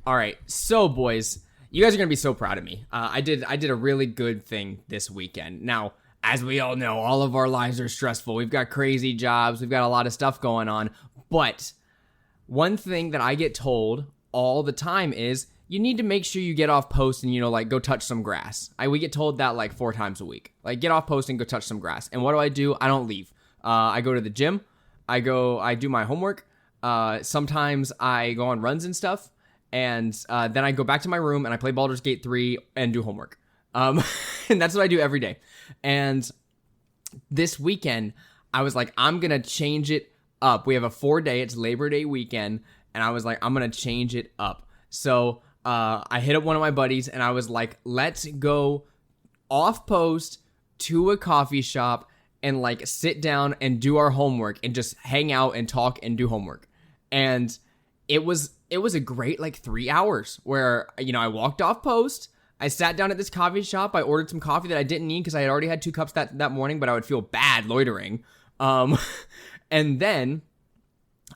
All right, so boys, you guys are gonna be so proud of me. I did a really good thing this weekend. Now, as we all know, all of our lives are stressful. We've got crazy jobs. We've got a lot of stuff going on. But one thing that I get told all the time is you need to make sure you get off post and, like, go touch some grass. We get told that like 4 times a week. Like, get off post and go touch some grass. And what do? I don't leave. I go to the gym. I do my homework. Sometimes I go on runs and stuff. And then I go back to my room and I play Baldur's Gate 3 and do homework. And that's what I do every day. And this weekend, I was like, I'm going to change it up. We have a 4-day, it's Labor Day weekend. And I was like, I'm going to change it up. So I hit up one of my buddies and I was like, let's go off post to a coffee shop and like sit down and do our homework and just hang out and talk and do homework. And it was a great like 3 hours where, I walked off post. I sat down at this coffee shop. I ordered some coffee that I didn't need because I had already had 2 cups that morning, but I would feel bad loitering. And then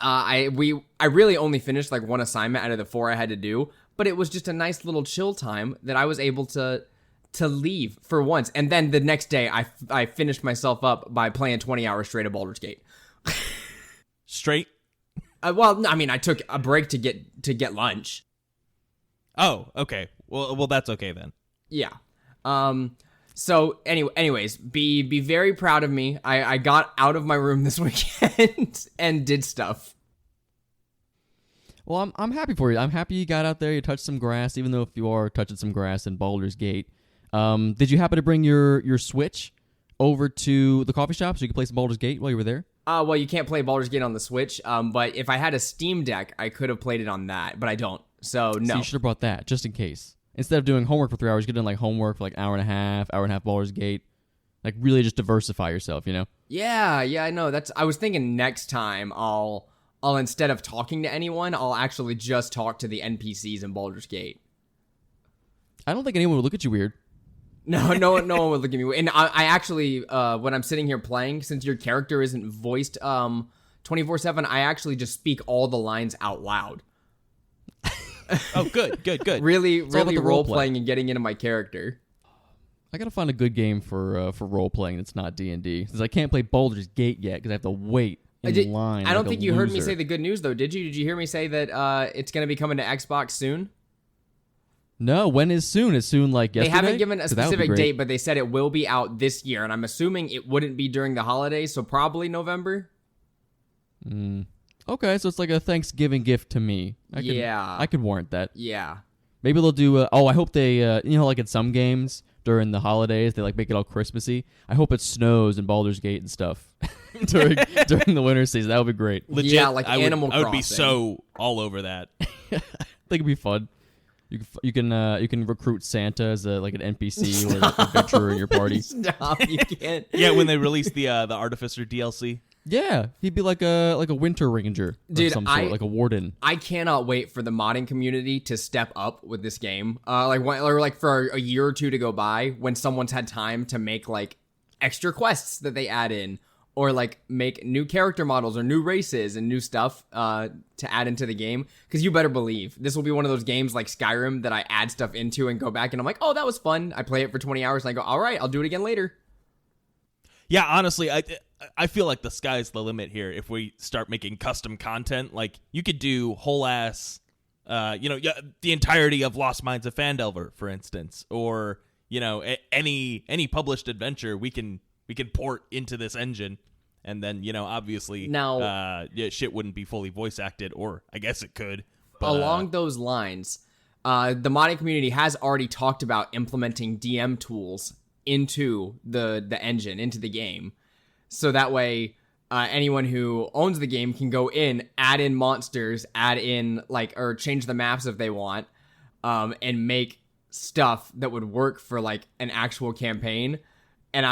I really only finished like 1 assignment out of the 4 I had to do, but it was just a nice little chill time that I was able to leave for once. And then the next day I finished myself up by playing 20 hours straight of Baldur's Gate. Straight? Well, I mean, I took a break to get lunch. Oh, okay. Well, that's okay then. Yeah. So anyways, be very proud of me. I got out of my room this weekend and did stuff. Well, I'm happy for you. I'm happy you got out there. You touched some grass, even though if you are touching some grass in Baldur's Gate. Did you happen to bring your Switch over to the coffee shop so you could play some Baldur's Gate while you were there? Well, you can't play Baldur's Gate on the Switch. But if I had a Steam Deck, I could have played it on that, but I don't. So no. So you should have brought that just in case. Instead of doing homework for 3 hours, you could have done like homework for like hour and a half Baldur's Gate. Like really just diversify yourself, Yeah, I know. I was thinking next time I'll instead of talking to anyone, I'll actually just talk to the NPCs in Baldur's Gate. I don't think anyone would look at you weird. No one would look at me weird. And I actually, when I'm sitting here playing, since your character isn't voiced 24/7, I actually just speak all the lines out loud. Oh, good. Really role playing and getting into my character. I gotta find a good game for role playing that's not D&D, since I can't play Baldur's Gate yet because I have to wait in line. I don't think you heard me say the good news though, did you? Did you hear me say that it's gonna be coming to Xbox soon? No, when is soon? Is soon like yesterday? They haven't given a specific date, but they said it will be out this year, and I'm assuming it wouldn't be during the holidays, so probably November. Okay, so it's like a Thanksgiving gift to me. I could warrant that. Yeah. Maybe they'll do. I hope they. Like in some games during the holidays, they like make it all Christmassy. I hope it snows in Baldur's Gate and stuff during the winter season. That would be great. Legit, yeah, like Animal Crossing. I would be so all over that. I think it'd be fun. You can recruit Santa as like an NPC or an adventurer in your party. Stop! You can't. Yeah, when they release the Artificer DLC. Yeah, he'd be like a winter ranger, dude. Of some sort, like a warden. I cannot wait for the modding community to step up with this game. Like for a year or two to go by when someone's had time to make like extra quests that they add in, or like make new character models or new races and new stuff to add into the game. Because you better believe this will be one of those games like Skyrim that I add stuff into and go back and I'm like, oh, that was fun. I play it for 20 hours and I go, all right, I'll do it again later. Yeah, honestly, I feel like the sky's the limit here if we start making custom content. Like, you could do whole ass, the entirety of Lost Mines of Phandelver, for instance, or any published adventure we can port into this engine, and then obviously now shit wouldn't be fully voice acted, or I guess it could. But, along those lines, the modding community has already talked about implementing DM tools into the engine, into the game. So that way, anyone who owns the game can go in, add in monsters, add in or change the maps if they want, and make stuff that would work for like an actual campaign. And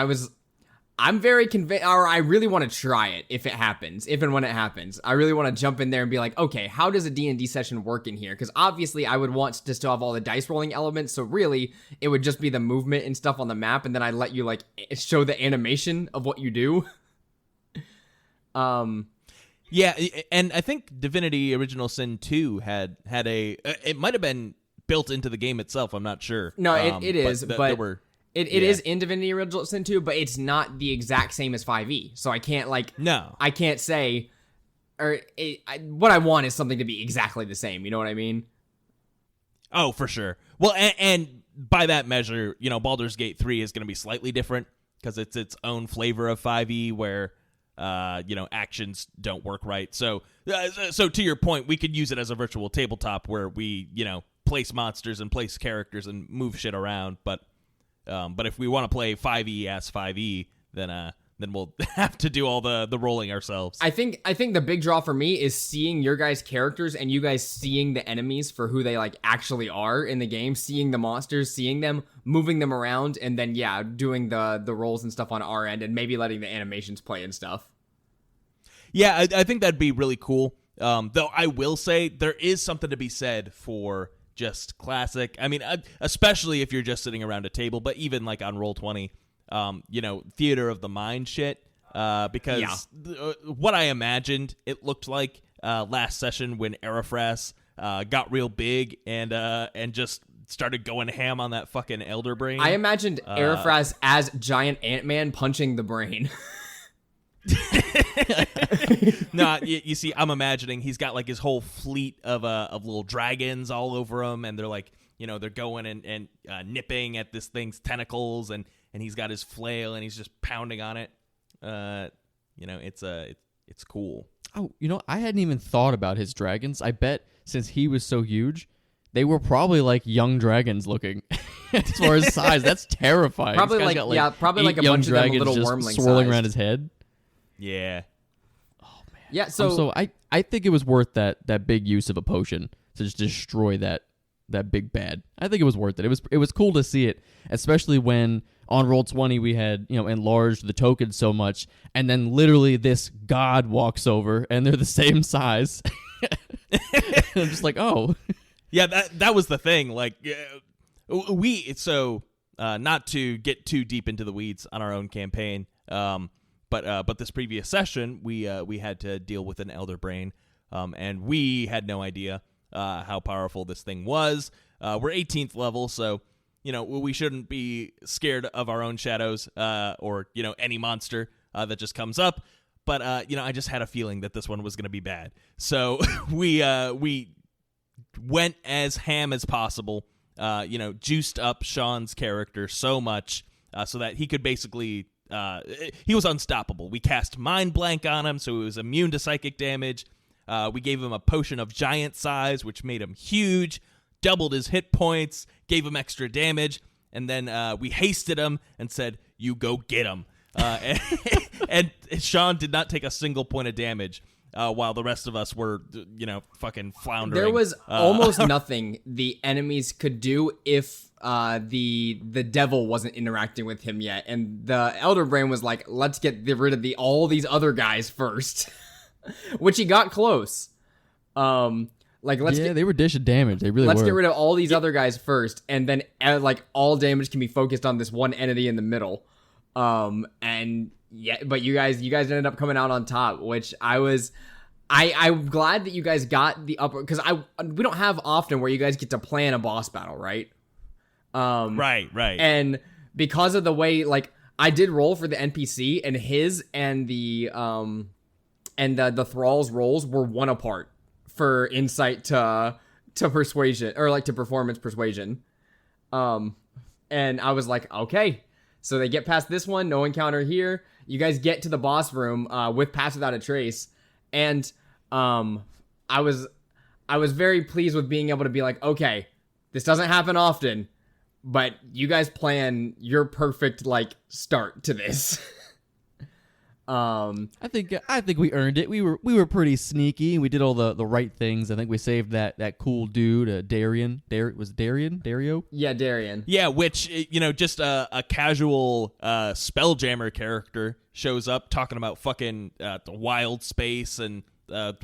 I'm very convinced, or I really want to try it if and when it happens. I really want to jump in there and be like, okay, how does a D&D session work in here? Because obviously I would want to still have all the dice rolling elements, so really it would just be the movement and stuff on the map, and then I'd let you like show the animation of what you do. Yeah, and I think Divinity Original Sin 2 had a it might have been built into the game itself. I'm not sure. No, it is, but but there were, it is in Divinity Original Sin 2, but it's not the exact same as 5e. So I can't I can't say, what I want is something to be exactly the same. You know what I mean? Oh, for sure. Well, and by that measure, Baldur's Gate 3 is going to be slightly different because it's its own flavor of 5e where actions don't work right. So to your point, we could use it as a virtual tabletop where we, place monsters and place characters and move shit around. But if we want to play 5e as 5e, then we'll have to do all the rolling ourselves. I think the big draw for me is seeing your guys' characters and you guys seeing the enemies for who they actually are in the game, seeing the monsters, seeing them, moving them around, and then doing the rolls and stuff on our end, and maybe letting the animations play and stuff. Yeah, I think that'd be really cool. Though I will say there is something to be said for just classic. I mean, especially if you're just sitting around a table, but even on Roll20. Theater of the mind shit, because what I imagined it looked like last session when Arafras got real big and just started going ham on that fucking elder brain. I imagined Arafras as giant Ant-Man punching the brain. No, you see, I'm imagining he's got his whole fleet of little dragons all over him, and they're they're going and nipping at this thing's tentacles, and he's got his flail and he's just pounding on it. It's cool. Oh, I hadn't even thought about his dragons. I bet since he was so huge, they were probably young dragons looking as far as size. That's terrifying. Probably probably a bunch of them little just wormling swirling sized. around his head. Yeah. Oh man. Yeah. So I think it was worth that big use of a potion to just destroy that big bad. I think it was worth it. It was cool to see it, especially when on Roll20 we had enlarged the tokens so much, and then literally this god walks over and they're the same size. I'm just oh. Yeah, that was the thing. Not to get too deep into the weeds on our own campaign, but this previous session we had to deal with an elder brain, and we had no idea how powerful this thing was. We're 18th level, so we shouldn't be scared of our own shadows or any monster that just comes up. But I just had a feeling that this one was going to be bad, so we went as ham as possible. Juiced up Sean's character so much so that he could basically he was unstoppable. We cast Mind Blank on him, so he was immune to psychic damage. We gave him a potion of giant size, which made him huge, doubled his hit points, gave him extra damage, and then we hasted him and said, "You go get him." And Sean did not take a single point of damage, while the rest of us were, fucking floundering. There was almost nothing the enemies could do if the devil wasn't interacting with him yet, and the Elder Brain was like, "Let's get rid of all these other guys first." Which he got close. They were dishing damage. They really let's were. get rid of all these other guys first, and then all damage can be focused on this one entity in the middle. But you guys ended up coming out on top, which I'm glad that you guys got the upper, because we don't have often where you guys get to plan a boss battle, right? Right. And because of the way I did roll for the NPC, and his and the thrall's rolls were one apart for insight to persuasion, or to performance persuasion. And I was like, okay, so they get past this one, no encounter here. You guys get to the boss room with Pass Without a Trace, and I was very pleased with being able to be like, okay, this doesn't happen often, but you guys plan your perfect start to this. I think we earned it. We were pretty sneaky. We did all the right things. I think we saved that cool dude, Darian. Dario? Yeah, Darian. Yeah, which just a casual Spelljammer character shows up talking about fucking the wild space and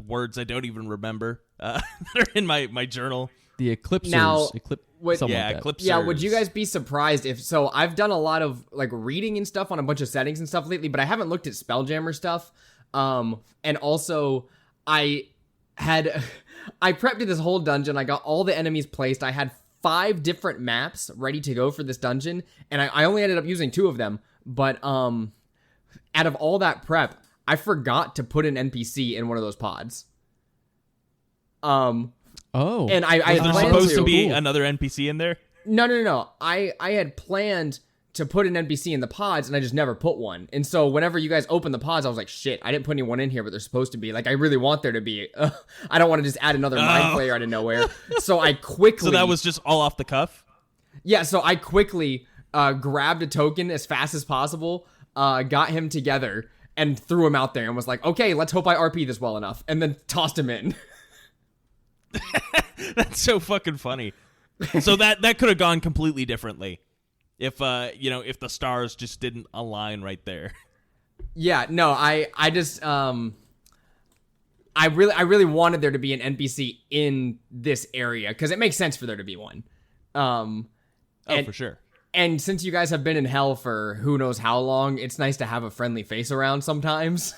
words I don't even remember that are in my journal. The Eclipsers. Now, Eclipsers. Yeah, would you guys be surprised if... So, I've done a lot of, reading and stuff on a bunch of settings and stuff lately, but I haven't looked at Spelljammer stuff. And also I had I prepped this whole dungeon. I got all the enemies placed. I had 5 different maps ready to go for this dungeon, and I only ended up using 2 of them. But out of all that prep, I forgot to put an NPC in one of those pods. Oh, And I had There's planned supposed to to be another NPC in there? No. I had planned to put an NPC in the pods, and I just never put one. And so whenever you guys open the pods, I was like, shit, I didn't put anyone in here, but they're supposed to be. Like, I really want there to be. I don't want to just add another Mind Flayer out of nowhere. So I quickly... So that was just all off the cuff? Yeah, so I quickly grabbed a token as fast as possible, got him together, and threw him out there, and was like, okay, let's hope I RP this well enough, and then tossed him in. That's so fucking funny. So that could have gone completely differently. If if the stars just didn't align right there. Yeah, no, I just I really wanted there to be an NPC in this area because it makes sense for there to be one. For sure. And since you guys have been in hell for who knows how long, it's nice to have a friendly face around sometimes.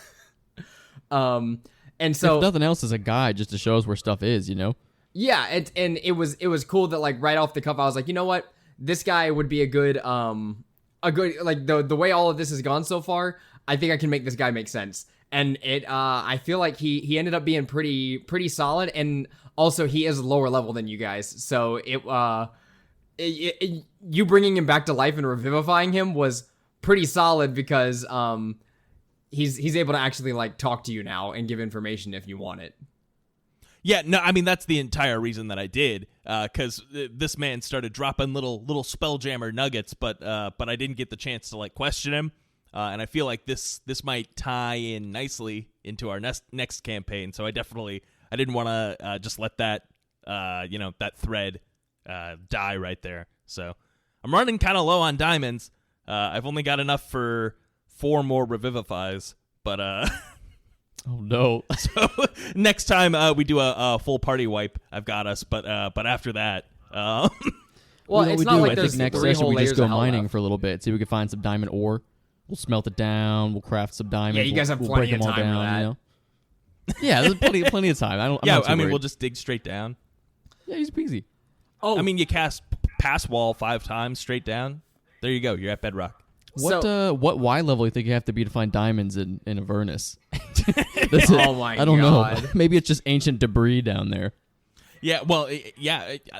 And so if nothing else, is a guide just to show us where stuff is, Yeah, it was cool that like right off the cuff I was like, you know what? This guy would be a good like the way all of this has gone so far, I think I can make this guy make sense. And I feel like he ended up being pretty solid, and also he is lower level than you guys. So you bringing him back to life and revivifying him was pretty solid because he's able to actually like talk to you now and give information if you want it. Yeah, no, I mean, that's the entire reason that I did, because this man started dropping little spelljammer nuggets, but I didn't get the chance to, like, question him, and I feel like this might tie in nicely into our next campaign, so I didn't want to just let that, that thread die right there. So I'm running kind of low on diamonds. I've only got enough for 4 more revivifies, but... Oh no! So next time we do a full party wipe, I've got us. But after that, well, it's not like there's next 3 session whole we just layers go of hell mining left. for a little bit, see if we can find some diamond ore. We'll smelt it down. We'll craft some diamonds. Yeah, you guys have we'll plenty break of them all time for down. that. Yeah, there's plenty of time. I'm not too I mean, worried. we'll just dig straight down. Yeah, easy peasy. Oh, I mean, you cast pass wall 5 times straight down. There you go. You're at bedrock. What Y level do you think you have to be to find diamonds in Avernus? Oh my I don't God. know. Maybe it's just ancient debris down there. Yeah, well,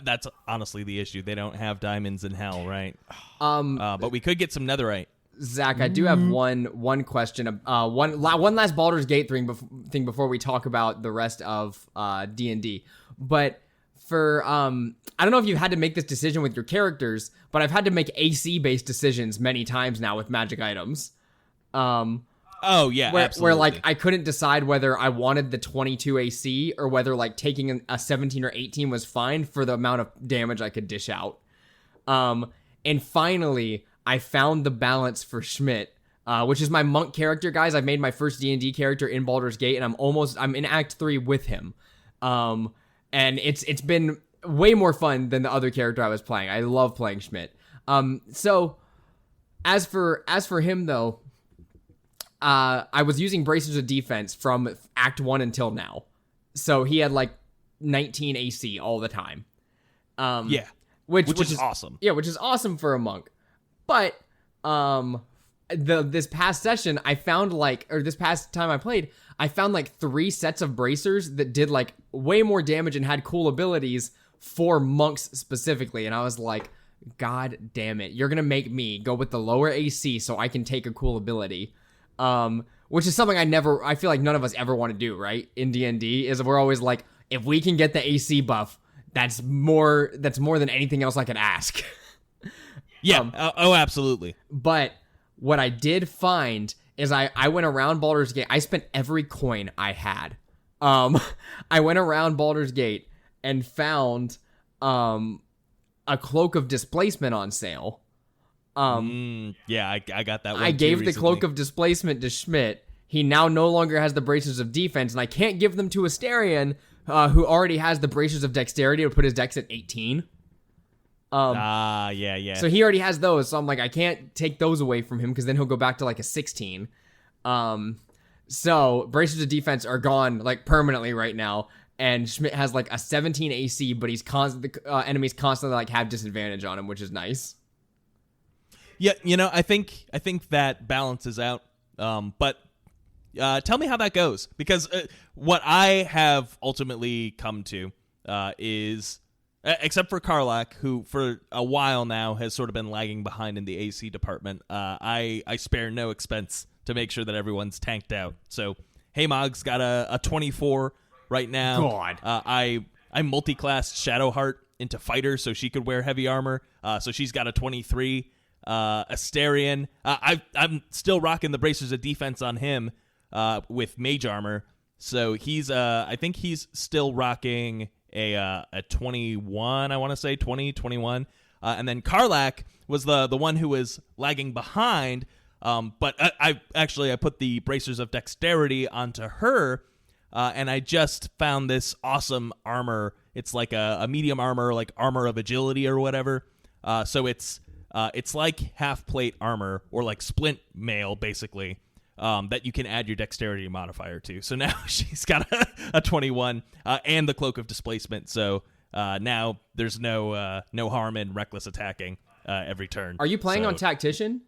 that's honestly the issue. They don't have diamonds in hell, right? But we could get some netherite. Zach, I do have one question. One last Baldur's Gate thing before we talk about the rest of D&D. But for I don't know if you've had to make this decision with your characters, but I've had to make AC based decisions many times now with magic items. Oh yeah, where like I couldn't decide whether I wanted the 22 AC or whether like taking a 17 or 18 was fine for the amount of damage I could dish out. And finally, I found the balance for Schmidt, which is my monk character, guys. I've made my first D&D character in Baldur's Gate, and I'm in Act 3 with him. And it's been way more fun than the other character I was playing. I love playing Schmidt. So as for him though, I was using Bracers of Defense from Act 1 until now. So he had like 19 AC all the time. Which is awesome. Yeah, which is awesome for a monk. But this past session, this past time I played, I found like 3 sets of bracers that did like way more damage and had cool abilities for monks specifically. And I was like, God damn it, you're gonna make me go with the lower AC so I can take a cool ability. Which is something I feel like none of us ever want to do, right? In D&D is we're always like, if we can get the AC buff, that's more than anything else I could ask. Yeah. Absolutely. But what I did find is I went around Baldur's Gate. I spent every coin I had. I went around Baldur's Gate and found a Cloak of Displacement on sale. Yeah, I got that one. I gave too the recently. Cloak of Displacement to Schmidt. He now no longer has the Bracers of Defense, and I can't give them to Asterion, who already has the Bracers of Dexterity to put his dex at 18. Yeah. So he already has those, so I'm like, I can't take those away from him because then he'll go back to like a 16. So bracers of defense are gone like permanently right now. And Schmidt has like a 17 AC, but the enemies constantly like have disadvantage on him, which is nice. Yeah, I think that balances out. But tell me how that goes, because what I have ultimately come to is, except for Karlak, who for a while now has sort of been lagging behind in the AC department, I spare no expense to make sure that everyone's tanked out. So Haymog's got a 24 right now. God. I multi-classed Shadowheart into fighter so she could wear heavy armor. So she's got a 23. Asterion. I'm still rocking the bracers of defense on him with mage armor. So he's I think he's still rocking a 21, I want to say 21. And then Karlak was the one who was lagging behind. But I put the bracers of dexterity onto her. And I just found this awesome armor. It's like a medium armor, like armor of agility or whatever. So it's like half plate armor or like splint mail, basically, that you can add your dexterity modifier to. So now she's got a 21 and the cloak of displacement. So now there's no harm in reckless attacking every turn. Are you playing on Tactician?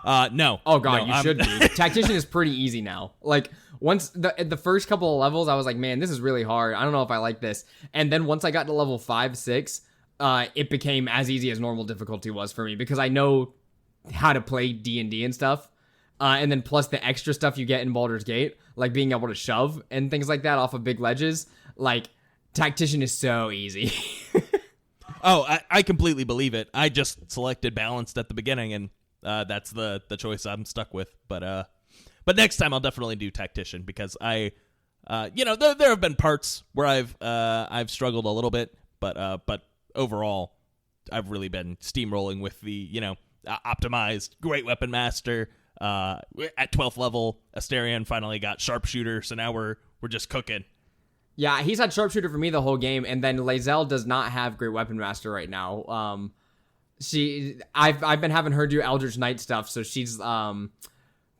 No. Oh god, no, you should be. Tactician is pretty easy now. Like once the first couple of levels, I was like, man, this is really hard. I don't know if I like this. And then once I got to level 5, 6, it became as easy as normal difficulty was for me because I know how to play D&D and stuff. And then plus the extra stuff you get in Baldur's Gate, like being able to shove and things like that off of big ledges, like Tactician is so easy. Oh, I completely believe it. I just selected balanced at the beginning, and that's the choice I'm stuck with. But next time I'll definitely do Tactician because there have been parts where I've struggled a little bit, but overall I've really been steamrolling with the optimized Great Weapon Master. At 12th level, Asterion finally got Sharpshooter, so now we're just cooking. Yeah, he's had Sharpshooter for me the whole game, and then Lae'zel does not have Great Weapon Master right now. I've been having her do Eldritch Knight stuff, so she's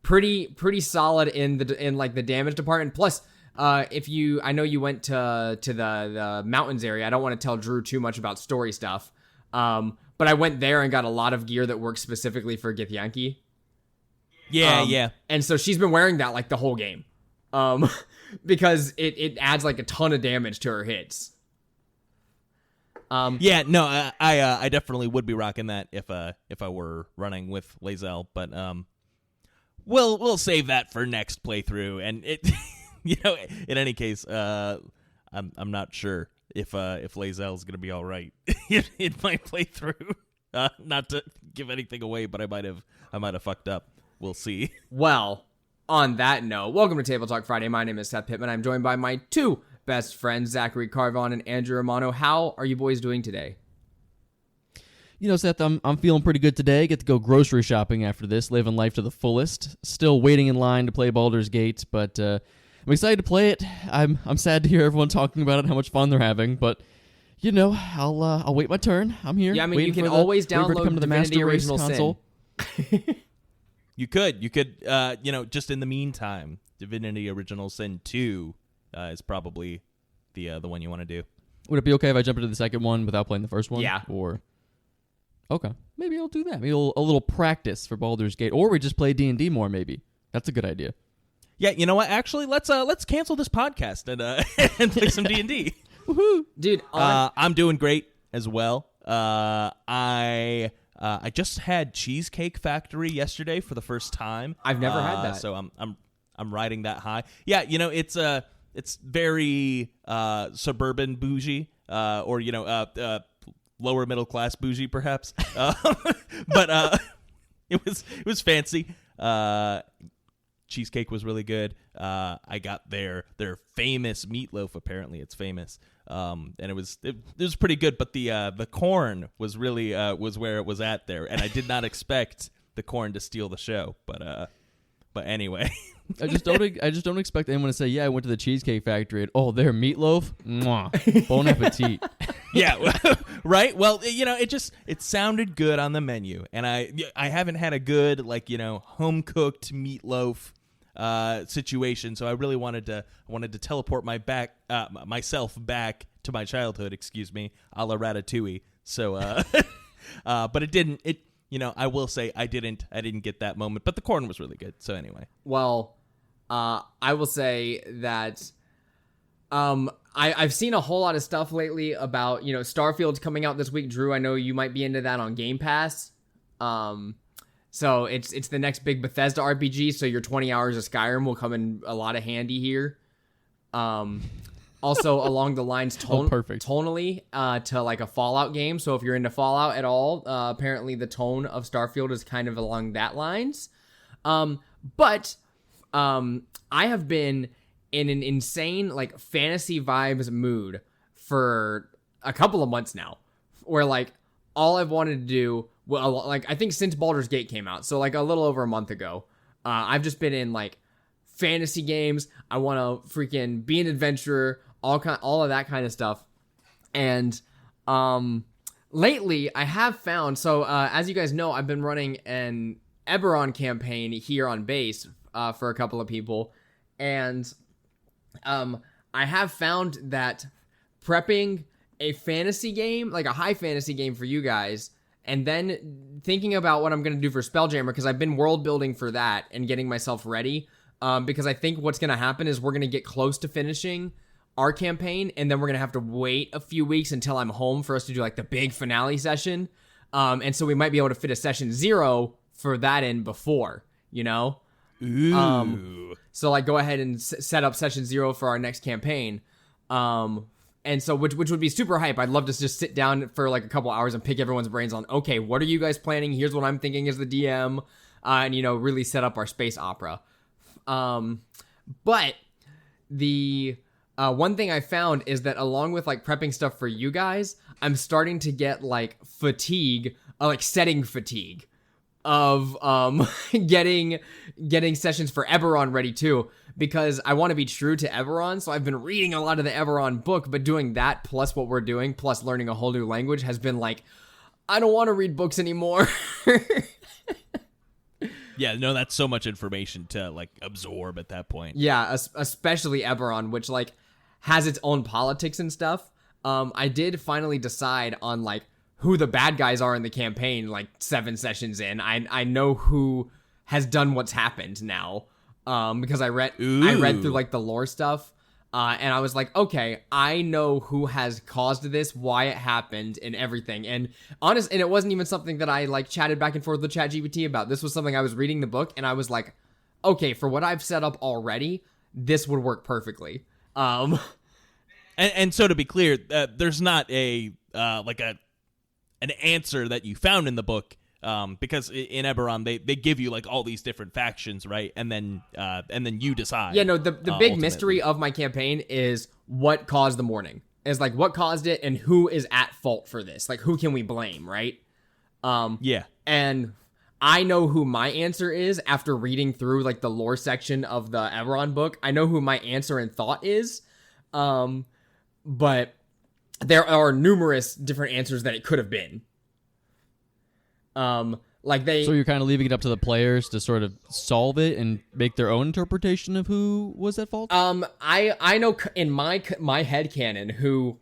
pretty solid in the damage department. Plus, I know you went to the mountains area. I don't want to tell Drew too much about story stuff, but I went there and got a lot of gear that works specifically for Githyanki. Yeah. And so she's been wearing that like the whole game. Because it adds like a ton of damage to her hits. I definitely would be rocking that if I were running with Lae'zel, but we'll save that for next playthrough. And it in any case, I'm not sure if Lae'zel is gonna be all right in my playthrough. Not to give anything away, but I might have fucked up. We'll see. Well, on that note, welcome to Table Talk Friday. My name is Seth Pittman. I'm joined by my two best friends, Zachary Carvon and Andrew Romano. How are you boys doing today? Seth, I'm feeling pretty good today. Get to go grocery shopping after this, living life to the fullest. Still waiting in line to play Baldur's Gate, but I'm excited to play it. I'm sad to hear everyone talking about it, how much fun they're having, but I'll wait my turn. I'm here. Yeah, I mean, you can always download come to the Master Race Original console. You could, just in the meantime, Divinity Original Sin 2 is probably the one you want to do. Would it be okay if I jump into the second one without playing the first one? Yeah. Or okay, maybe I'll do that. Maybe a little practice for Baldur's Gate, or we just play D&D more. Maybe that's a good idea. Yeah, you know what? Actually, let's cancel this podcast and play some D&D. Woohoo, dude! I'm doing great as well. I just had Cheesecake Factory yesterday for the first time. I've never had that, so I'm riding that high. Yeah, it's very suburban bougie, or lower middle class bougie perhaps. But it was fancy. Cheesecake was really good. I got their famous meatloaf. Apparently, it's famous. And it was pretty good, but the corn was really was where it was at there, and I did not expect the corn to steal the show, but anyway, I just don't expect anyone to say, yeah, I went to the Cheesecake Factory and their meatloaf, mwah, bon appetit. Yeah, right. Well, it sounded good on the menu, and I haven't had a good home cooked meatloaf situation. So I really wanted to teleport myself back to my childhood, a la Ratatouille. So, but it didn't. I will say I didn't get that moment. But the corn was really good. So anyway. Well, I will say that I've seen a whole lot of stuff lately about, Starfield's coming out this week. Drew, I know you might be into that on Game Pass. So it's the next big Bethesda RPG, so your 20 hours of Skyrim will come in a lot of handy here. Also along the lines perfect. tonally to like a Fallout game. So if you're into Fallout at all, apparently the tone of Starfield is kind of along that lines. But I have been in an insane like fantasy vibes mood for a couple of months now, where like all I've wanted to do, well, like I think since Baldur's Gate came out, so like a little over a month ago, I've just been in like fantasy games. I want to freaking be an adventurer, all of that kind of stuff. And lately I have found, so as you guys know, I've been running an Eberron campaign here on base for a couple of people, and I have found that prepping a fantasy game, like a high fantasy game for you guys, and then thinking about what I'm going to do for Spelljammer, because I've been world building for that and getting myself ready, because I think what's going to happen is we're going to get close to finishing our campaign, and then we're going to have to wait a few weeks until I'm home for us to do like the big finale session, and so we might be able to fit a session 0 for that in before, Ooh. So like go ahead and set up session 0 for our next campaign. And so which would be super hype. I'd love to just sit down for like a couple hours and pick everyone's brains on, okay, what are you guys planning? Here's what I'm thinking as the DM, and really set up our space opera. But the one thing I found is that along with like prepping stuff for you guys, I'm starting to get like fatigue, like setting fatigue of getting sessions for Eberron ready too, because I want to be true to Eberron. So I've been reading a lot of the Eberron book, but doing that plus what we're doing plus learning a whole new language has been like, I don't want to read books anymore. Yeah, no, that's so much information to like absorb at that point. Yeah, especially Eberron, which like has its own politics and stuff. I did finally decide on like who the bad guys are in the campaign, like 7 sessions in. I know who has done what's happened now, because I read through like the lore stuff, and I was like, okay, I know who has caused this, why it happened, and everything. And it wasn't even something that I like chatted back and forth with ChatGPT about. This was something I was reading the book, and I was like, okay, for what I've set up already, this would work perfectly. And so to be clear, there's not an answer that you found in the book, because in Eberron they give you like all these different factions, right? And then you decide. Yeah, no, the big ultimately. Mystery of my campaign is what caused the mourning. Is like what caused it and who is at fault for this. Like who can we blame, right? Yeah. And I know who my answer is after reading through like the lore section of the Eberron book. I know who my answer and thought is. But there are numerous different answers that it could have been. So you're kind of leaving it up to the players to sort of solve it and make their own interpretation of who was at fault? I know in my headcanon who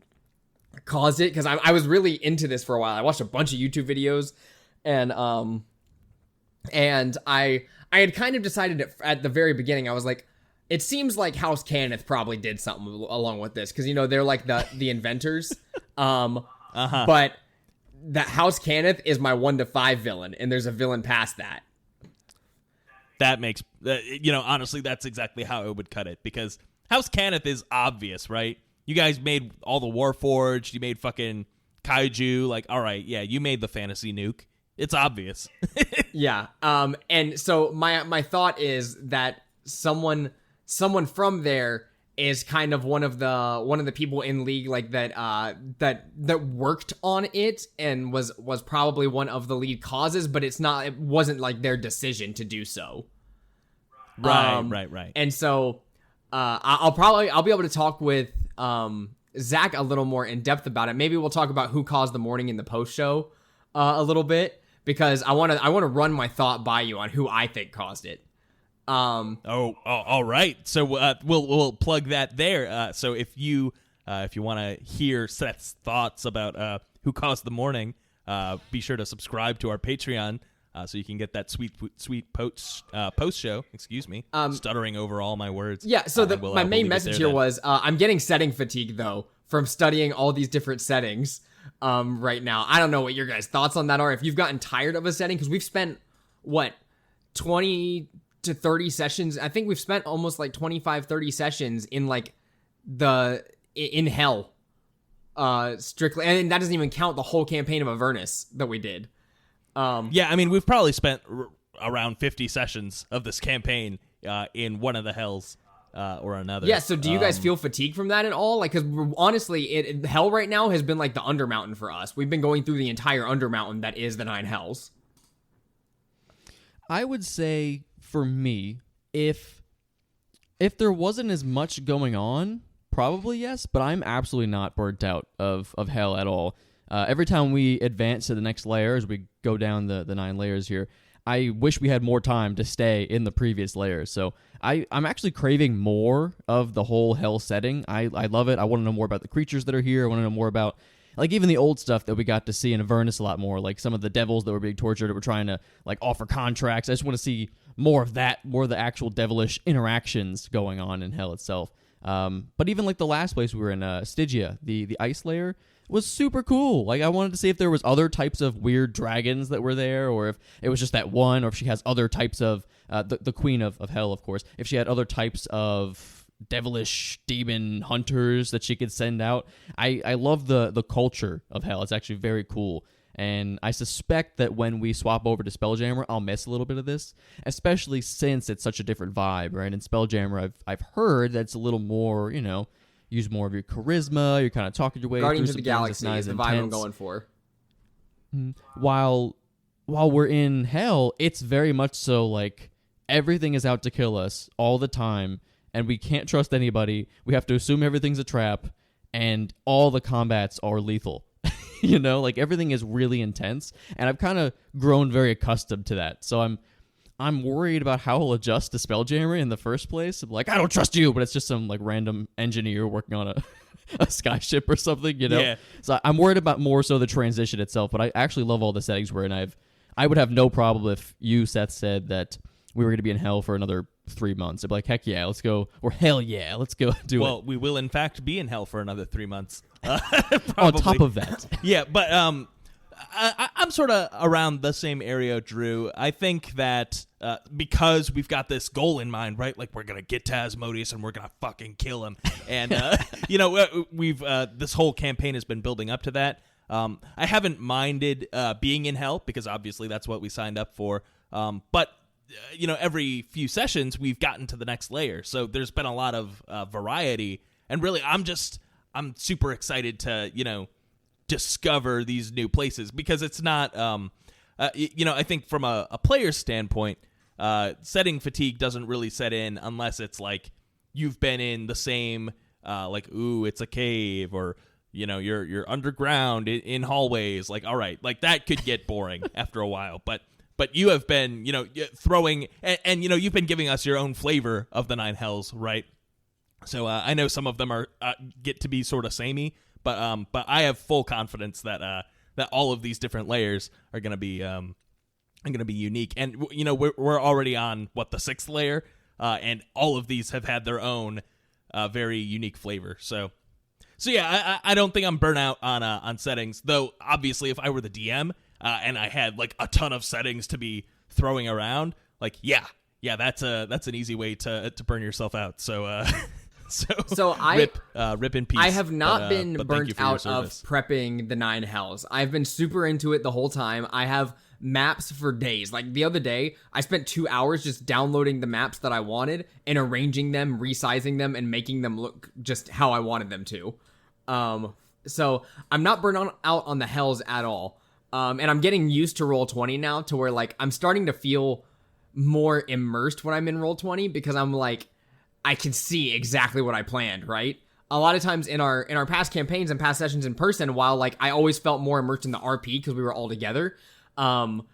caused it, because I was really into this for a while. I watched a bunch of YouTube videos, and I had kind of decided at the very beginning. I was like, it seems like House Cannith probably did something along with this, because they're like the inventors. But that House Cannith is my 1 to 5 villain, and there's a villain past that. That makes honestly, that's exactly how I would cut it, because House Cannith is obvious, right? You guys made all the Warforged, you made fucking Kaiju, like, all right, yeah, you made the fantasy nuke. It's obvious. Yeah. And so my thought is that someone from there is kind of one of the people in League like that worked on it and was probably one of the lead causes, but it wasn't like their decision to do so. Right. And so I'll be able to talk with Zach a little more in depth about it. Maybe we'll talk about who caused the mourning in the post show a little bit, because I want to run my thought by you on who I think caused it. All right. So we'll plug that there. So if you want to hear Seth's thoughts about Who Caused the Morning, be sure to subscribe to our Patreon so you can get that sweet post show. Excuse me, stuttering over all my words. Yeah. So my main message here was I'm getting setting fatigue though from studying all these different settings right now. I don't know what your guys' thoughts on that are. If you've gotten tired of a setting, because we've spent 20 to 30 sessions. I think we've spent almost like 25, 30 sessions in like in hell, strictly. And that doesn't even count the whole campaign of Avernus that we did. Yeah, I mean, we've probably spent around 50 sessions of this campaign in one of the hells or another. Yeah, so do you guys feel fatigued from that at all? Like, because honestly, hell right now has been like the Undermountain for us. We've been going through the entire Undermountain that is the 9 hells. I would say, for me, if there wasn't as much going on, probably yes, but I'm absolutely not burnt out of hell at all. Every time we advance to the next layer, as we go down the 9 layers here, I wish we had more time to stay in the previous layers. So I'm actually craving more of the whole hell setting. I love it. I want to know more about the creatures that are here. I want to know more about, like, even the old stuff that we got to see in Avernus a lot more, like some of the devils that were being tortured that were trying to, like, offer contracts. I just want to see more of that, more of the actual devilish interactions going on in hell itself. But even, like, the last place we were in, Stygia, the ice layer, was super cool. Like, I wanted to see if there was other types of weird dragons that were there, or if it was just that one, or if she has other types of, the queen of hell, of course, if she had other types of devilish demon hunters that she could send out. I love the culture of hell. It's actually very cool. And I suspect that when we swap over to Spelljammer, I'll miss a little bit of this, especially since it's such a different vibe, right? In Spelljammer, I've heard that it's a little more, use more of your charisma. You're kind of talking your way Guardians through of the some things. Galaxy It's nice is the and vibe I'm intense. going for. While we're in hell, it's very much so like everything is out to kill us all the time, and we can't trust anybody. We have to assume everything's a trap, and all the combats are lethal. Like everything is really intense, and I've kind of grown very accustomed to that. So I'm worried about how I'll adjust to Spelljammer in the first place. I'm like, I don't trust you, but it's just some like random engineer working on a skyship or something, Yeah. So I'm worried about more so the transition itself, but I actually love all the settings we're in. I would have no problem if you, Seth, said that we were going to be in hell for another 3 months. I'd be like, heck yeah, let's go. Or hell yeah, let's go do it. Well, we will in fact be in hell for another 3 months. On top of that. Yeah, but I'm sort of around the same area, Drew. I think that because we've got this goal in mind, right? Like, we're going to get to Asmodeus and we're going to fucking kill him. And, we've this whole campaign has been building up to that. I haven't minded being in hell because obviously that's what we signed up for. But every few sessions we've gotten to the next layer. So there's been a lot of variety. And really, I'm super excited to, discover these new places because it's not, I think from a player's standpoint, setting fatigue doesn't really set in unless it's like you've been in the same, it's a cave or, you're underground in hallways. Like, all right, like that could get boring after a while, but you have been, throwing and you've been giving us your own flavor of the 9 hells, right? So I know some of them are get to be sort of samey, but I have full confidence that that all of these different layers are going to be unique. And we're already on the 6th layer, and all of these have had their own very unique flavor. So yeah, I don't think I'm burnt out on settings. Though obviously, if I were the DM and I had like a ton of settings to be throwing around, like yeah, that's an easy way to burn yourself out. So rip in peace. I have not been but burnt out of prepping the 9 hells. I've been super into it the whole time. I have maps for days. Like the other day, I spent 2 hours just downloading the maps that I wanted and arranging them, resizing them, and making them look just how I wanted them to. So I'm not burnt out on the hells at all. And I'm getting used to Roll20 now to where like I'm starting to feel more immersed when I'm in Roll20 because I'm like, I can see exactly what I planned, right? A lot of times in our past campaigns and past sessions in person, while like I always felt more immersed in the RP because we were all together, now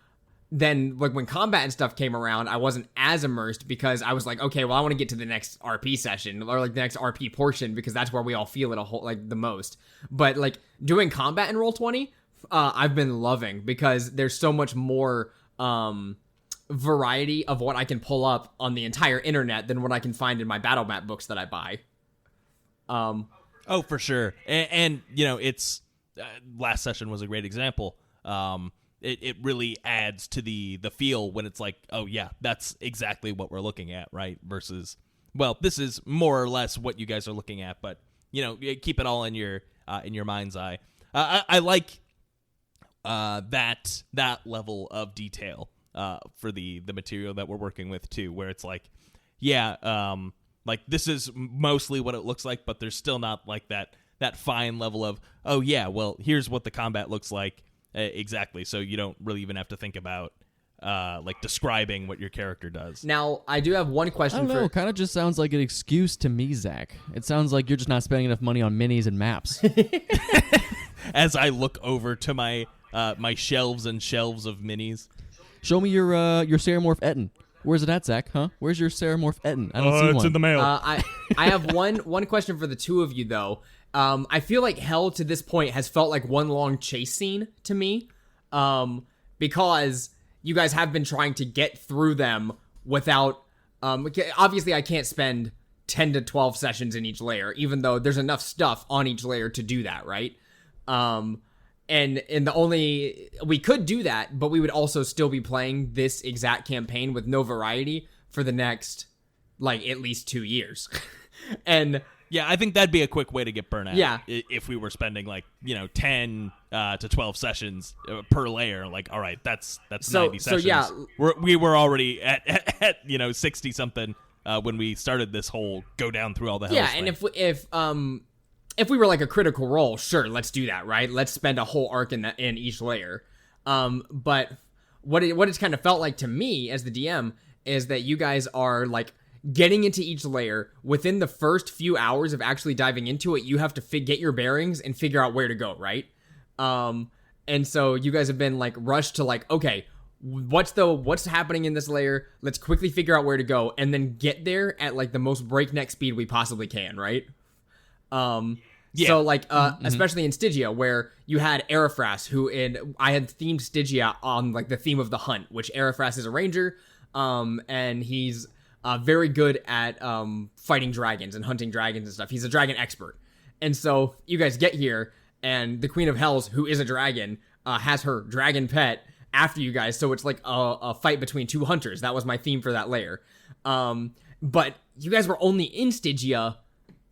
then like when combat and stuff came around, I wasn't as immersed because I was like, okay, well, I want to get to the next RP session or like the next RP portion because that's where we all feel it like the most. But like doing combat in Roll20, I've been loving because there's so much more variety of what I can pull up on the entire internet than what I can find in my battle map books that I buy. Oh, for sure. And it's last session was a great example. It really adds to the feel when it's like, oh yeah, that's exactly what we're looking at, right? Versus, well, this is more or less what you guys are looking at, but keep it all in your mind's eye. I like that level of detail for the material that we're working with too, where it's like, yeah, like this is mostly what it looks like, but there's still not like that fine level of, oh yeah, well, here's what the combat looks like exactly. So you don't really even have to think about like describing what your character does. Now, I do have one I question don't know. for. Kind of just sounds like an excuse to me, Zach. It sounds like you're just not spending enough money on minis and maps. As I look over to my my shelves and shelves of minis. Show me your Ceramorph Etten. Where's it at, Zach? Huh? Where's your Ceramorph Etten? I don't see one. It's in the mail. I have one question for the two of you though. I feel like Hell to this point has felt like one long chase scene to me, because you guys have been trying to get through them without. Obviously, I can't spend 10 to 12 sessions in each layer, even though there's enough stuff on each layer to do that, right? And we could do that, but we would also still be playing this exact campaign with no variety for the next, like, at least 2 years. And yeah, I think that'd be a quick way to get burnt out. Yeah. If we were spending 10 to 12 sessions per layer, like, all right, that's 90 sessions. So yeah, we were already at 60 something when we started this whole go down through all the hell. Yeah, and if we were like a critical role, sure, let's do that, right? Let's spend a whole arc in each layer. But what it's kind of felt like to me as the DM is that you guys are like getting into each layer within the first few hours of actually diving into it. You have to get your bearings and figure out where to go, right? And so you guys have been like rushed to like, okay, what's happening in this layer? Let's quickly figure out where to go and then get there at like the most breakneck speed we possibly can, right? Yeah. So like, especially in Stygia, where you had Arifras, I had themed Stygia on like the theme of the hunt, which Arifras is a ranger, and he's very good at fighting dragons and hunting dragons and stuff. He's a dragon expert, and so you guys get here, and the Queen of Hells, who is a dragon, has her dragon pet after you guys. So it's like a fight between two hunters. That was my theme for that layer. But you guys were only in Stygia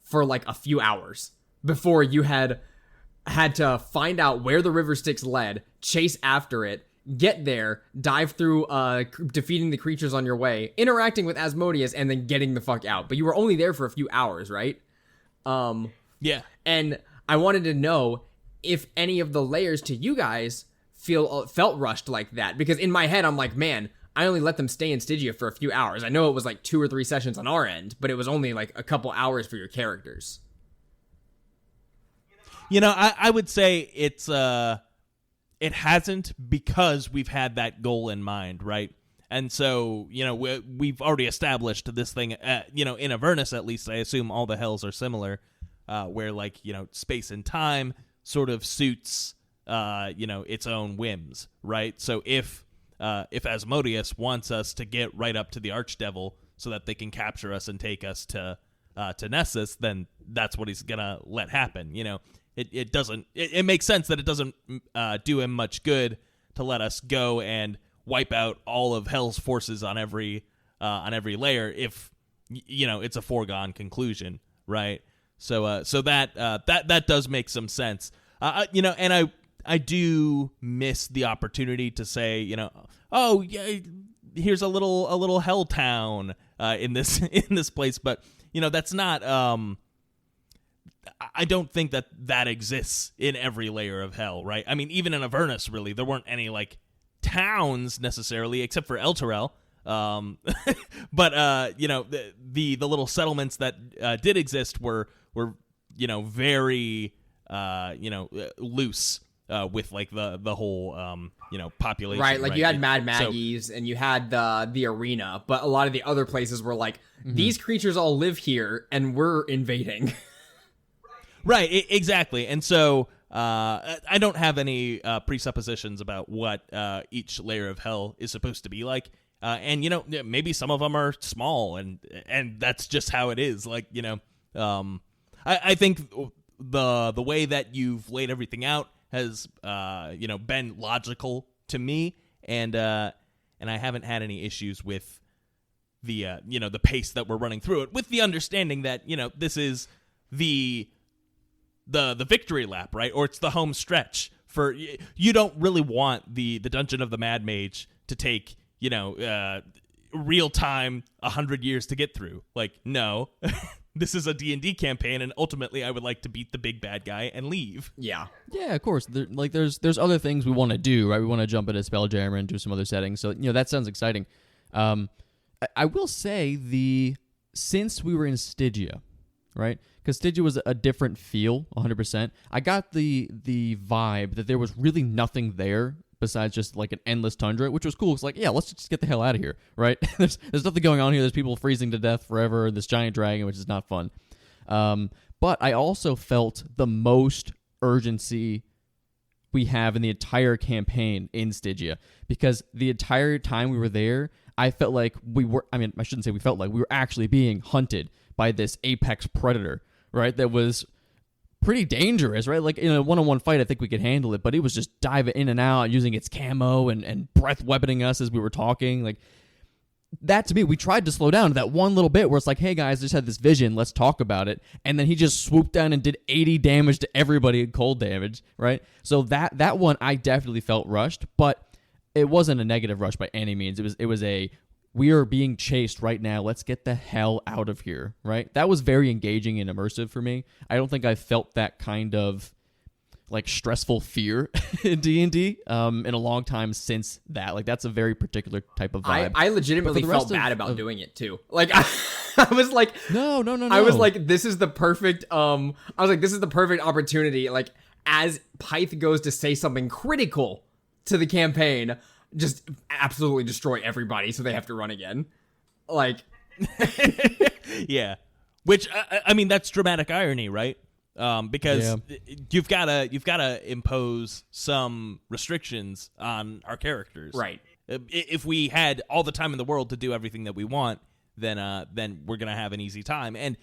for like a few hours before you had to find out where the river Styx led, chase after it, get there, dive through defeating the creatures on your way, interacting with Asmodeus, and then getting the fuck out. But you were only there for a few hours, right? Yeah. And I wanted to know if any of the layers to you guys felt rushed like that, because in my head I'm like, man, I only let them stay in Stygia for a few hours. I know it was like 2 or 3 sessions on our end, but it was only like a couple hours for your characters. I would say it hasn't, because we've had that goal in mind, right? And so, we've already established this thing, in Avernus at least, I assume all the hells are similar, where like, space and time sort of suits, its own whims, right? So if Asmodeus wants us to get right up to the Archdevil so that they can capture us and take us to Nessus, then that's what he's gonna let happen. It makes sense that it doesn't do him much good to let us go and wipe out all of Hell's forces on every layer if it's a foregone conclusion, right? So that does make some sense. And I do miss the opportunity to say, oh yeah, here's a little hell town in this place, but that's not. I don't think that exists in every layer of hell, right? I mean, even in Avernus, really, there weren't any like towns necessarily, except for Elturel. But the little settlements that did exist were very loose. with like the whole population. Right, like you had Mad So- Maggies and you had the arena, but a lot of the other places were like, these creatures all live here and we're invading. Right, exactly. And so I don't have any presuppositions about what each layer of hell is supposed to be like. And maybe some of them are small, and that's just how it is. Like I think the way that you've laid everything out has been logical to me, and I haven't had any issues with the the pace that we're running through it, with the understanding that this is the victory lap, right? Or it's the home stretch. For you don't really want the Dungeon of the Mad Mage to take real time 100 years to get through. Like, no. This is a D&D campaign, and ultimately I would like to beat the big bad guy and leave. Yeah. Yeah, of course. There's other things we want to do, right? We want to jump into Spelljammer and do some other settings. So, that sounds exciting. I will say since we were in Stygia, right? Because Stygia was a different feel, 100%. I got the vibe that there was really nothing there besides just like an endless tundra, which was cool. It's like, yeah, let's just get the hell out of here, right? there's nothing going on here. There's people freezing to death forever, this giant dragon, which is not fun. But I also felt the most urgency we have in the entire campaign in Stygia, because the entire time we were there, I felt like I shouldn't say we felt like, we were actually being hunted by this apex predator, right? That was pretty dangerous, right? Like in a one-on-one fight, I think we could handle it, but it was just diving in and out, using its camo and breath weaponing us as we were talking. Like, that to me, we tried to slow down to that one little bit where it's like, hey guys, I just had this vision, let's talk about it. And then he just swooped down and did 80 damage to everybody in cold damage, right? So that one I definitely felt rushed, but it wasn't a negative rush by any means. It was a, we are being chased right now, let's get the hell out of here, right? That was very engaging and immersive for me. I don't think I felt that kind of like stressful fear in D&D in a long time since that. Like, that's a very particular type of vibe. I legitimately felt bad about doing it too. Like, I was like, no. I was like, this is the perfect opportunity. Like, as Pyth goes to say something critical to the campaign, just absolutely destroy everybody so they have to run again. Like, yeah. Which I mean, that's dramatic irony, right? Because you've got to impose some restrictions on our characters. Right. If we had all the time in the world to do everything that we want, then we're going to have an easy time. And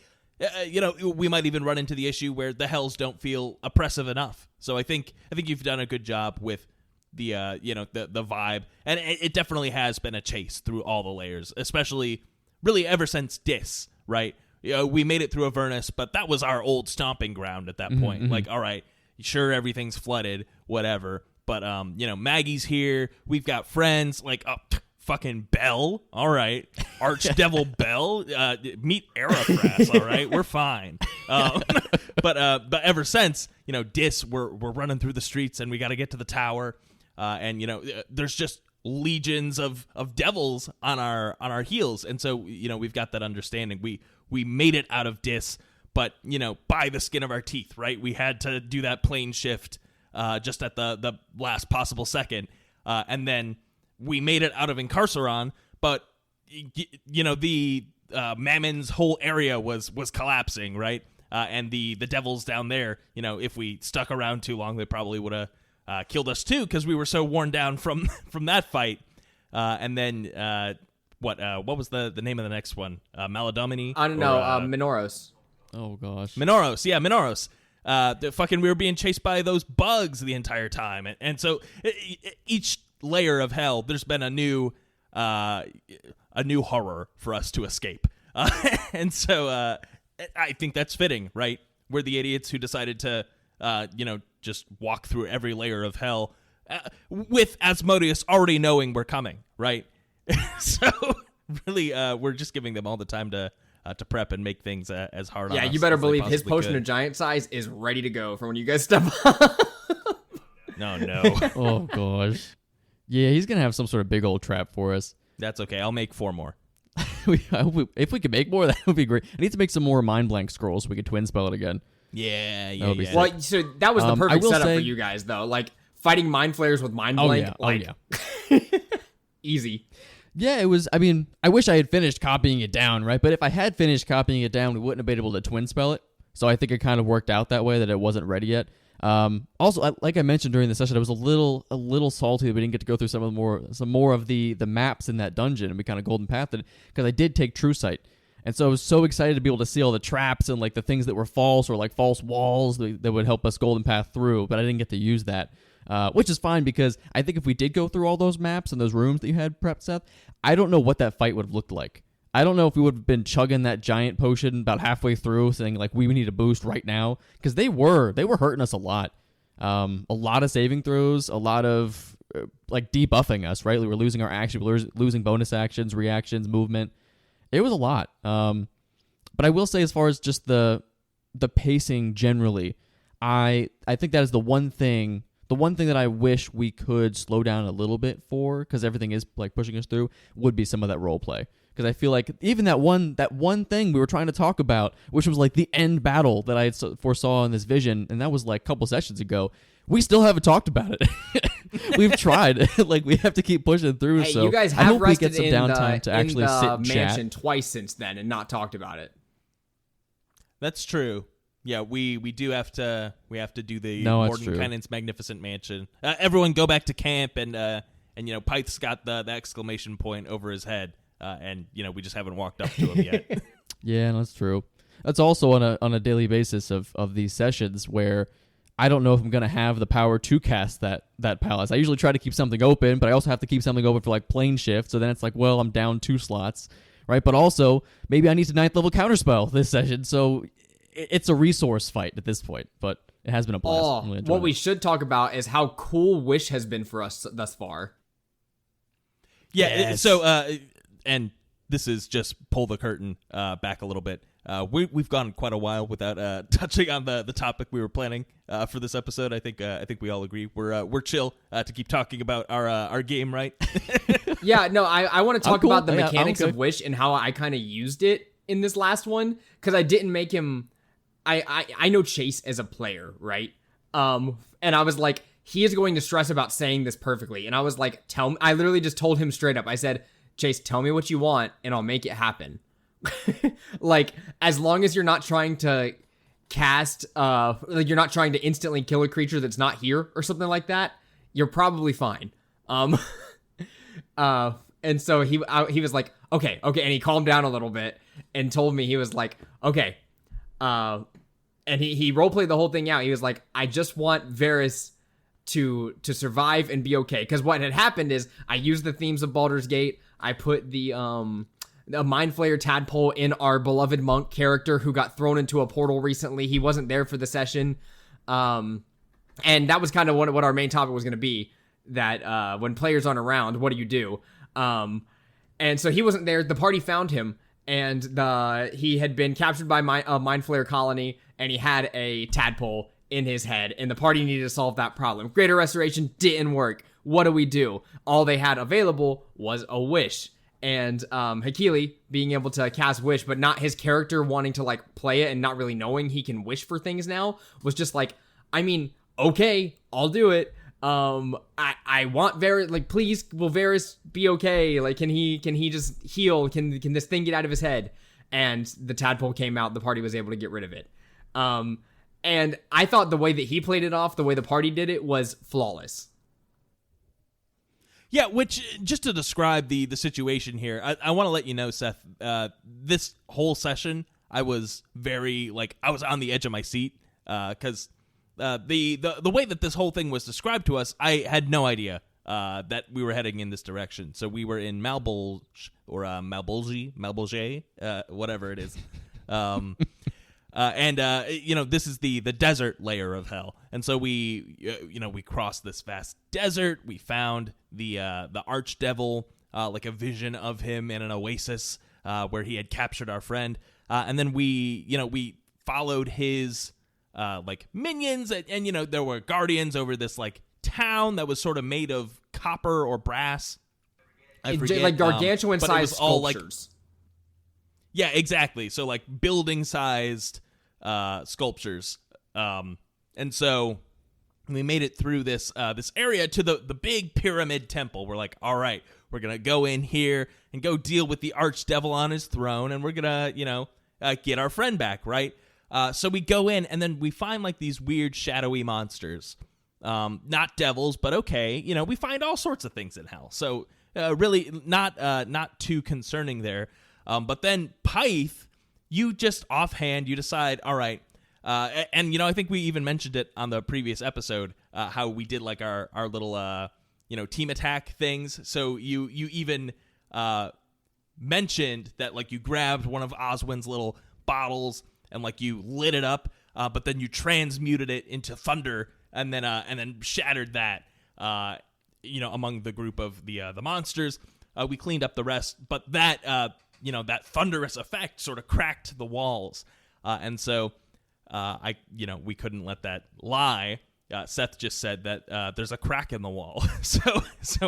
we might even run into the issue where the hells don't feel oppressive enough. So I think you've done a good job with the the vibe, and it definitely has been a chase through all the layers, especially really ever since Dis, right? We made it through Avernus, but that was our old stomping ground at that point. Like, all right, sure, everything's flooded, whatever, but Maggie's here, we've got friends, like fucking Bell, all right, Archdevil Bell, meet Aerophras, all right, we're fine. But ever since Dis, we're running through the streets, and we got to get to the tower. And there's just legions of devils on our heels, and so we've got that understanding. We made it out of Dis, but by the skin of our teeth, right? We had to do that plane shift just at the last possible second, and then we made it out of Incarceron, but the Mammon's whole area was collapsing, right? And the devils down there, if we stuck around too long, they probably would have killed us too, because we were so worn down from that fight. And then what was the name of the next one? Maladomini? I don't know. Minoros. Oh gosh. Minoros. Yeah, Minoros. We were being chased by those bugs the entire time, and so each layer of hell, there's been a new horror for us to escape. And so I think that's fitting, right? We're the idiots who decided to just walk through every layer of hell with Asmodeus already knowing we're coming, right? So really, we're just giving them all the time to prep and make things as hard on us. Yeah, you better as they believe his possibly potion could. of giant size is ready to go for when you guys step up. No. Oh gosh. Yeah, he's gonna have some sort of big old trap for us. That's okay. I'll make 4 more. If we could make more, that would be great. I need to make some more mind blank scrolls so we could twin spell it again. Yeah. That would be sick. Well, so that was the I perfect will setup say- for you guys, though. Like, fighting Mind Flayers with Mind Oh Blank. yeah. Like, Oh yeah. easy. Yeah, it was. I mean, I wish I had finished copying it down, right? But if I had finished copying it down, we wouldn't have been able to twin spell it. So I think it kind of worked out that way that it wasn't ready yet. Also, like I mentioned during the session, I was a little salty that we didn't get to go through some more of the maps in that dungeon, and we kind of golden pathed it because I did take True Sight, and so I was so excited to be able to see all the traps and like the things that were false or like false walls that would help us golden path through. But I didn't get to use that. Which is fine because I think if we did go through all those maps and those rooms that you had prepped, Seth, I don't know what that fight would have looked like. I don't know if we would have been chugging that giant potion about halfway through, saying like we need a boost right now, because they were hurting us a lot. A lot of saving throws, a lot of like debuffing us. Right, we were losing our action, we were losing bonus actions, reactions, movement. It was a lot. But I will say, as far as just the pacing generally, I think that is the one thing. The one thing that I wish we could slow down a little bit for, because everything is like pushing us through, would be some of that role play. Because I feel like even that one thing we were trying to talk about, which was like the end battle that I had foresaw in this vision, and that was like a couple sessions ago, we still haven't talked about it. We've tried. Like, we have to keep pushing through. Hey, so you guys I have hope we rested get some in downtime to actually sit and mansion chat. twice since then and not talked about it. That's true. Yeah, we do have to do the No, that's true. Mordenkainen's Magnificent Mansion. Everyone go back to camp and Pythe's got the exclamation point over his head, and we just haven't walked up to him yet. Yeah, that's true. That's also on a daily basis of these sessions where I don't know if I'm gonna have the power to cast that palace. I usually try to keep something open, but I also have to keep something open for like plane shift. So then it's like, well, I'm down 2 slots, right? But also maybe I need to 9th level counterspell this session. So it's a resource fight at this point, but it has been a blast. I'm really enjoying What we it. should talk about is how cool Wish has been for us thus far. Yeah. Yes. So and this is just pull the curtain back a little bit. We've gone quite a while without touching on the topic we were planning for this episode. I think we all agree we're chill to keep talking about our game, right? Yeah, no, I want to talk cool. about the Yeah, mechanics I'm of Wish and how I kind of used it in this last one, because I didn't make him. I know Chase as a player, right? And I was like, he is going to stress about saying this perfectly, and I was like, I literally just told him straight up. I said, Chase, tell me what you want, and I'll make it happen. Like, as long as you're not trying to cast, like you're not trying to instantly kill a creature that's not here or something like that, you're probably fine. And so he was like, okay, and he calmed down a little bit and told me, he was like, okay, and he roleplayed the whole thing out. He was like, I just want Varys to survive and be okay, because what had happened is I used the themes of Baldur's Gate. I put the Mind Flayer tadpole in our beloved monk character who got thrown into a portal recently. He wasn't there for the session, and that was kind of what our main topic was going to be. That when players aren't around, what do you do? And so he wasn't there. The party found him, and he had been captured by Mind Flayer colony, and he had a tadpole in his head, and the party needed to solve that problem. Greater Restoration didn't work. What do we do? All they had available was a wish. And Hakili being able to cast Wish, but not his character wanting to like play it and not really knowing he can wish for things now, was just like, I mean, okay, I'll do it. I want Varys, like, please, will Varys be okay? Like, can he just heal? Can this thing get out of his head? And the tadpole came out. The party was able to get rid of it. And I thought the way that he played it off, the way the party did it, was flawless. Yeah, which, just to describe the situation here, I want to let you know, Seth, this whole session, I was very, like, I was on the edge of my seat, because the way that this whole thing was described to us, I had no idea that we were heading in this direction. So we were in Malbolge, or Malbolge, whatever it is. And this is the desert layer of hell. And so we crossed this vast desert. We found the archdevil, like a vision of him in an oasis where he had captured our friend. And then we followed his like minions, and there were guardians over this like town that was sort of made of copper or brass. I forget, like gargantuan-sized all, like, sculptures. yeah, exactly. So like building-sized sculptures. And so we made it through this area to the big pyramid temple. We're like, all right, we're going to go in here and go deal with the archdevil on his throne, and we're going to, get our friend back, right? So we go in, and then we find like these weird shadowy monsters. Not devils, but okay. We find all sorts of things in hell. So really not too concerning there. But then Pyth, you just offhand, you decide, all right, and I think we even mentioned it on the previous episode, how we did like our little team attack things. So you even mentioned that like you grabbed one of Oswin's little bottles and like you lit it up, but then you transmuted it into thunder and then shattered that among the group of the monsters. We cleaned up the rest, but that that thunderous effect sort of cracked the walls, and so we couldn't let that lie. Seth just said that there's a crack in the wall. so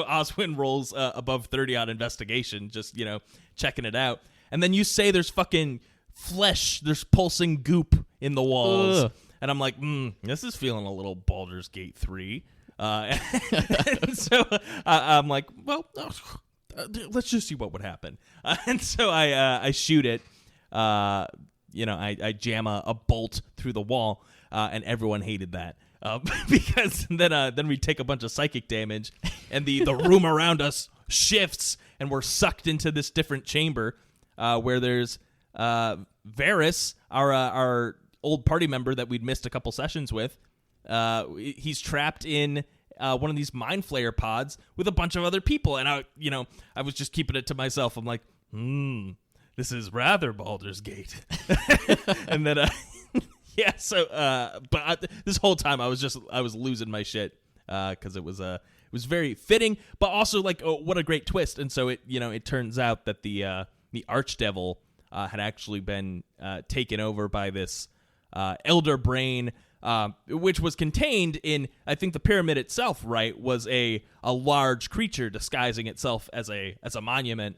Oswin rolls above 30 on investigation, just, checking it out. And then you say there's fucking flesh, there's pulsing goop in the walls. Ugh. And I'm like, this is feeling a little Baldur's Gate 3. And so I'm like, well, let's just see what would happen. And so I shoot it. I jam a bolt through the wall, and everyone hated that. Because then we take a bunch of psychic damage, and the room around us shifts, and we're sucked into this different chamber where there's Varys, our old party member that we'd missed a couple sessions with. He's trapped in one of these Mind Flayer pods with a bunch of other people, and I was just keeping it to myself. I'm like, this is rather Baldur's Gate. And then yeah, so but this whole time I was losing my shit because it was very fitting, but also like, oh, what a great twist. And so it turns out that the archdevil had actually been taken over by this elder brain, which was contained in, I think, the pyramid itself, right, was a large creature disguising itself as a monument,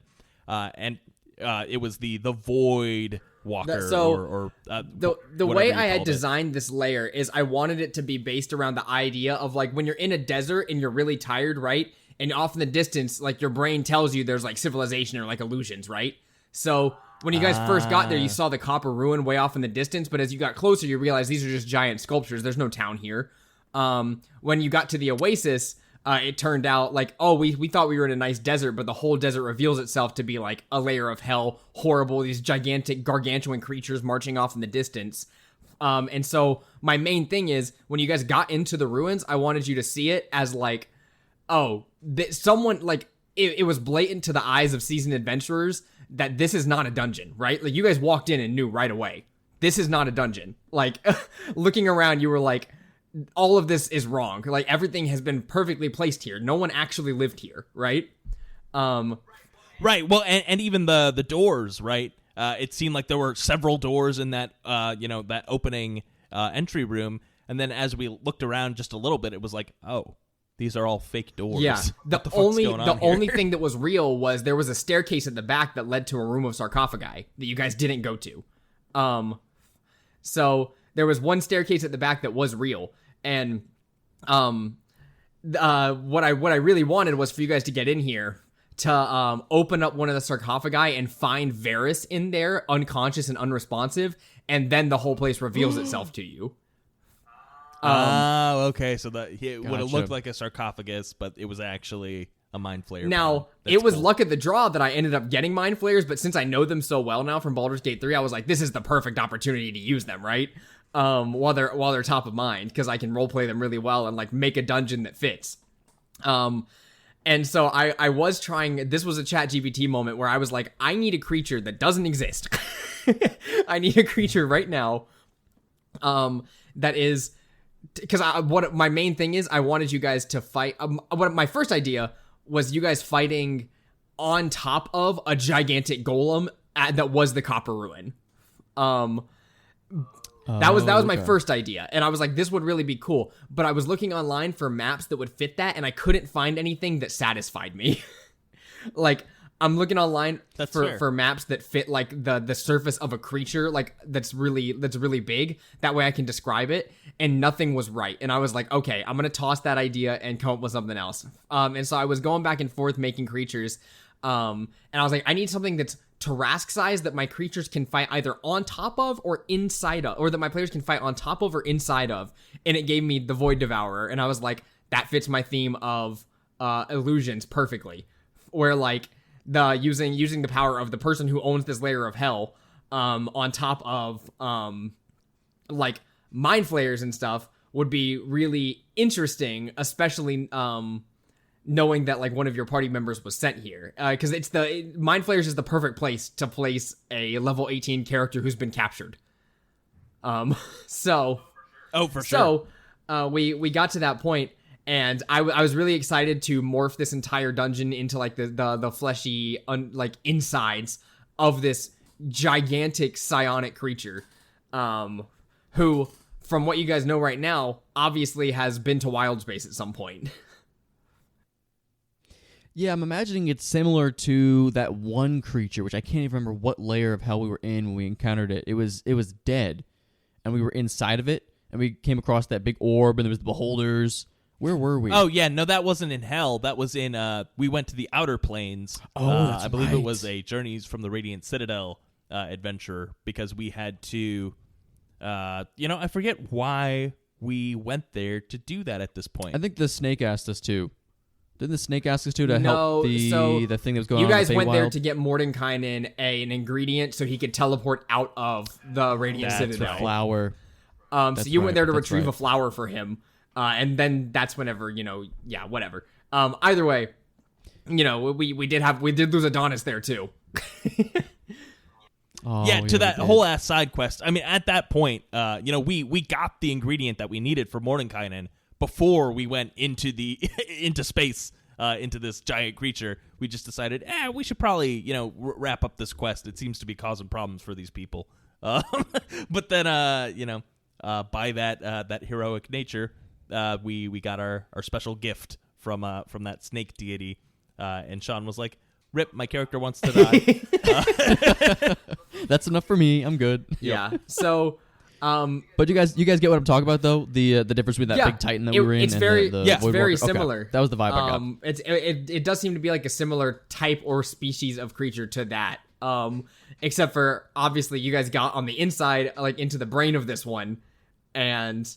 and it was the void walker. So the way I had designed this layer is I wanted it to be based around the idea of like when you're in a desert and you're really tired, right? And off in the distance, like your brain tells you there's like civilization or like illusions, right? So when you guys first got there, you saw the copper ruin way off in the distance, but as you got closer, you realized these are just giant sculptures. There's no town here. When you got to the oasis, it turned out like, oh, we thought we were in a nice desert, but the whole desert reveals itself to be like a layer of hell, horrible, these gigantic gargantuan creatures marching off in the distance. And so my main thing is when you guys got into the ruins, I wanted you to see it as like, oh, someone like it was blatant to the eyes of seasoned adventurers that this is not a dungeon, right? Like you guys walked in and knew right away, this is not a dungeon. Like looking around, you were like, all of this is wrong. Like everything has been perfectly placed here. No one actually lived here, right? Right. Well, and even the doors, right? It seemed like there were several doors in that that opening entry room, and then as we looked around just a little bit, it was like, oh, these are all fake doors. Yeah. The only thing that was real was there was a staircase at the back that led to a room of sarcophagi that you guys didn't go to. So there was one staircase at the back that was real. And what I really wanted was for you guys to get in here to open up one of the sarcophagi and find Varys in there, unconscious and unresponsive, and then the whole place reveals itself to you. Okay, so that it would have looked like a sarcophagus, but it was actually a Mind Flayer. Now, it was luck of the draw that I ended up getting Mind Flayers, but since I know them so well now from Baldur's Gate 3, I was like, this is the perfect opportunity to use them, right? While they're top of mind, because I can roleplay them really well and like make a dungeon that fits. And so I was trying, this was a ChatGPT moment where I was like, I need a creature that doesn't exist. I need a creature right now that is, because what my main thing is, I wanted you guys to fight. What my first idea was you guys fighting on top of a gigantic golem that was the copper ruin. That was my first idea, and I was like, this would really be cool. But I was looking online for maps that would fit that, and I couldn't find anything that satisfied me. Like, I'm looking online That's fair. for maps that fit like the surface of a creature, like that's really big. That way I can describe it, and nothing was right. And I was like, okay, I'm gonna toss that idea and come up with something else. And so I was going back and forth making creatures. And I was like, I need something that's Tarrasque size that my creatures can fight either on top of or inside of, or that my players can fight on top of or inside of. And it gave me the Void Devourer, and I was like, that fits my theme of illusions perfectly. Where like the using the power of the person who owns this layer of hell on top of like Mind Flayers and stuff would be really interesting, especially knowing that like one of your party members was sent here, because Mind Flayers is the perfect place to place a level 18 character who's been captured. So for sure. So we got to that point, and I was really excited to morph this entire dungeon into like the fleshy like insides of this gigantic psionic creature, who, from what you guys know right now, obviously has been to Wild Space at some point. Yeah, I'm imagining it's similar to that one creature, which I can't even remember what layer of hell we were in when we encountered it. It was dead, and we were inside of it, and we came across that big orb, and there was the beholders. Where were we? Oh yeah, no, that wasn't in hell. That was in. We went to the outer planes. Oh, that's I believe right. it was a Journeys from the Radiant Citadel adventure, because we had to. I forget why we went there to do that at this point. I think the snake asked us to. Didn't the snake ask us to No, help so the thing that was going you on? guys in the went there Feywild? to get Mordenkainen an ingredient so he could teleport out of the Radiant That's Citadel. Flower. So That's you went there to right, that's retrieve right. a flower for him, and then that's whenever whatever. Either way, we did lose Adonis there too. Oh, yeah, to we that did. whole ass side quest. I mean, at that point, we got the ingredient that we needed for Mordenkainen before we went into the into space, into this giant creature. We just decided, we should probably wrap up this quest. It seems to be causing problems for these people. But then by that heroic nature, we got our special gift from that snake deity, and Sean was like, "Rip, my character wants to die." That's enough for me. I'm good. Yeah. So, But you guys get what I'm talking about, though. The difference between that Yeah, big Titan that we were in it's and very- the it's Void very Walker? Okay, similar. that was the vibe I got. it does seem to be like a similar type or species of creature to that. Except for obviously you guys got on the inside, like into the brain of this one, and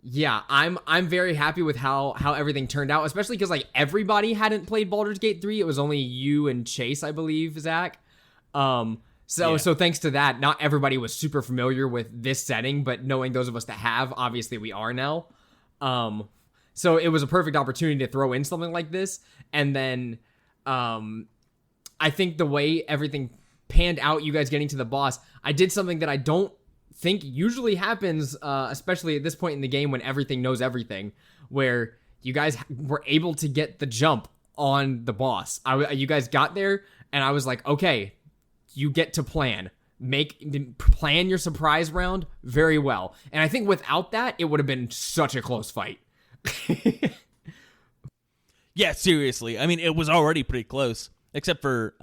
yeah, I'm very happy with how everything turned out, especially because like everybody hadn't played Baldur's Gate 3. It was only you and Chase, I believe, Zach. So thanks to that, not everybody was super familiar with this setting, but knowing those of us that have, obviously we are now. So it was a perfect opportunity to throw in something like this. And then I think the way everything panned out, you guys getting to the boss, I did something that I don't think usually happens, especially at this point in the game when everything knows everything, where you guys were able to get the jump on the boss. You guys got there, and I was like, okay, you get to plan your surprise round very well. And I think without that, it would have been such a close fight. Yeah, seriously. I mean, it was already pretty close, except for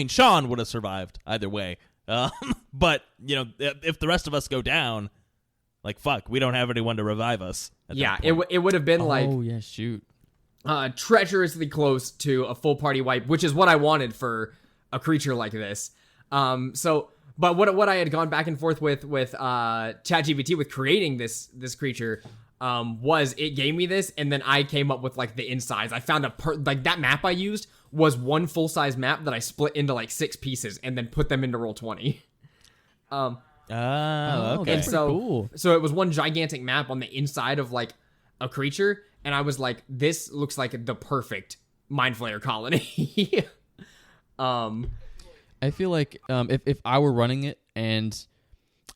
Sean would have survived either way. But if the rest of us go down, like fuck, we don't have anyone to revive us. Yeah, it would have been like Oh yeah, shoot. treacherously close to a full party wipe, which is what I wanted for a creature like this. But what I had gone back and forth with ChatGPT with creating this creature was it gave me this, and then I came up with like the insides. I found like that map I used was one full size map that I split into like 6 pieces and then put them into Roll20. Okay. And so, cool. so it was one gigantic map on the inside of like a creature, and I was like, this looks like the perfect Mind Flayer colony. I feel like if I were running it and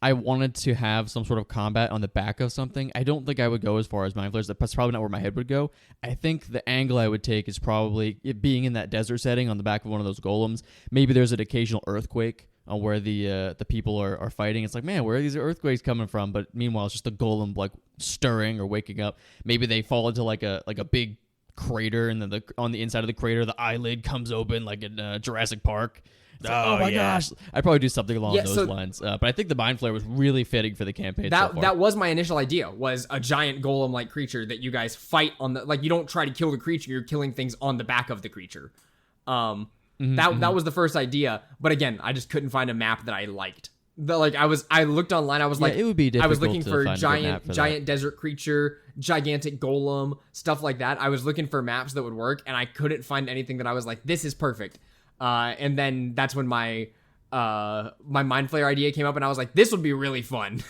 I wanted to have some sort of combat on the back of something, I don't think I would go as far as Mind Flayers. That's probably not where my head would go. I think the angle I would take is probably it being in that desert setting on the back of one of those golems. Maybe there's an occasional earthquake where the people are fighting. It's like, man, where are these earthquakes coming from? But meanwhile, it's just the golem like stirring or waking up. Maybe they fall into like a big crater, and then on the inside of the crater, the eyelid comes open like in Jurassic Park. It's like, Oh, oh my yeah. gosh! I'd probably do something along Yeah, those so- lines. But I think the Mind Flayer was really fitting for the campaign. so far. That was my initial idea, was a giant golem-like creature that you guys fight on the, like, you don't try to kill the creature, you're killing things on the back of the creature. That was the first idea, but again, I just couldn't find a map that I liked. I looked online, I was like, it would be I was difficult looking to for find a good map for giant desert creature, gigantic golem, stuff like that. I was looking for maps that would work, and I couldn't find anything that I was like, this is perfect. And then that's when my Mind Flayer idea came up, and I was like, this would be really fun.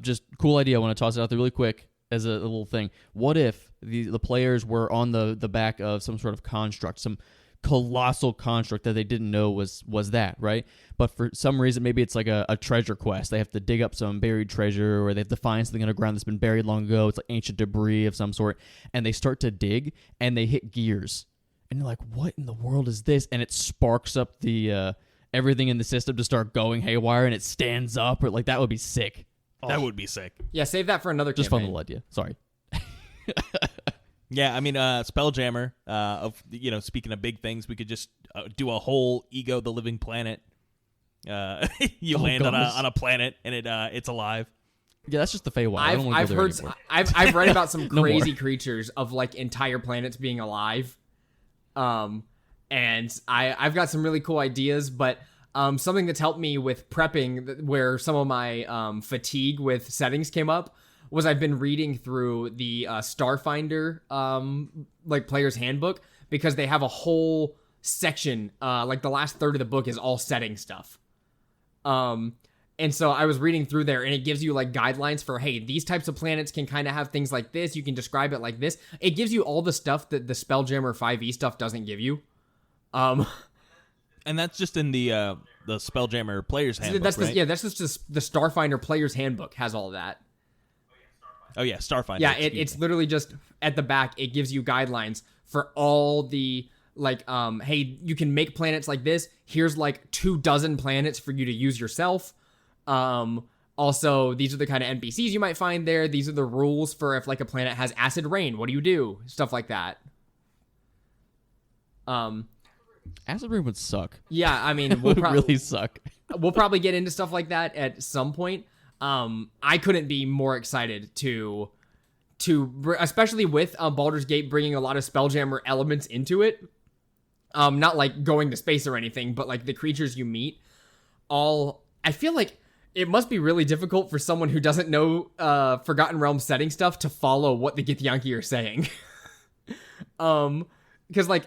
Just cool idea. I want to toss it out there really quick as a little thing. What if the players were on the back of some sort of construct, some colossal construct that they didn't know was that, right? But for some reason, maybe it's like a treasure quest. They have to dig up some buried treasure, or they have to find something underground that's been buried long ago. It's like ancient debris of some sort, and they start to dig, and they hit gears. And you're like, what in the world is this? And it sparks up the everything in the system to start going haywire, and it stands up. Or like, that would be sick. That would be sick. Yeah, save that for another Just fun campaign. little idea. Sorry. Yeah, I mean, Spelljammer. Speaking of big things, we could just do a whole Ego the Living Planet. You land on a planet and it's alive. Yeah, that's just the Feywild. I don't want I've to go there heard, anymore. I've read about some No more. crazy creatures of like entire planets being alive. And I've got some really cool ideas, but something that's helped me with prepping, where some of my fatigue with settings came up, was I've been reading through the Starfinder like player's handbook, because they have a whole section, like the last third of the book is all setting stuff. And so I was reading through there, and it gives you like guidelines for, hey, these types of planets can kind of have things like this. You can describe it like this. It gives you all the stuff that the Spelljammer 5e stuff doesn't give you. And that's just in the Spelljammer player's handbook, right? That's just the Starfinder player's handbook has all of that. Oh yeah, Starfinder. Yeah, it's literally just at the back. It gives you guidelines for all the like, hey, you can make planets like this. Here's like 24 planets for you to use yourself. Also, these are the kind of NPCs you might find there. These are the rules for if like a planet has acid rain. What do you do? Stuff like that. Acid rain would suck. Yeah, I mean, It would really suck. we'll probably get into stuff like that at some point. I couldn't be more excited to especially with Baldur's Gate bringing a lot of Spelljammer elements into it. Not like going to space or anything, but like the creatures you meet. I feel like it must be really difficult for someone who doesn't know Forgotten Realms setting stuff to follow what the Githyanki are saying. Because like,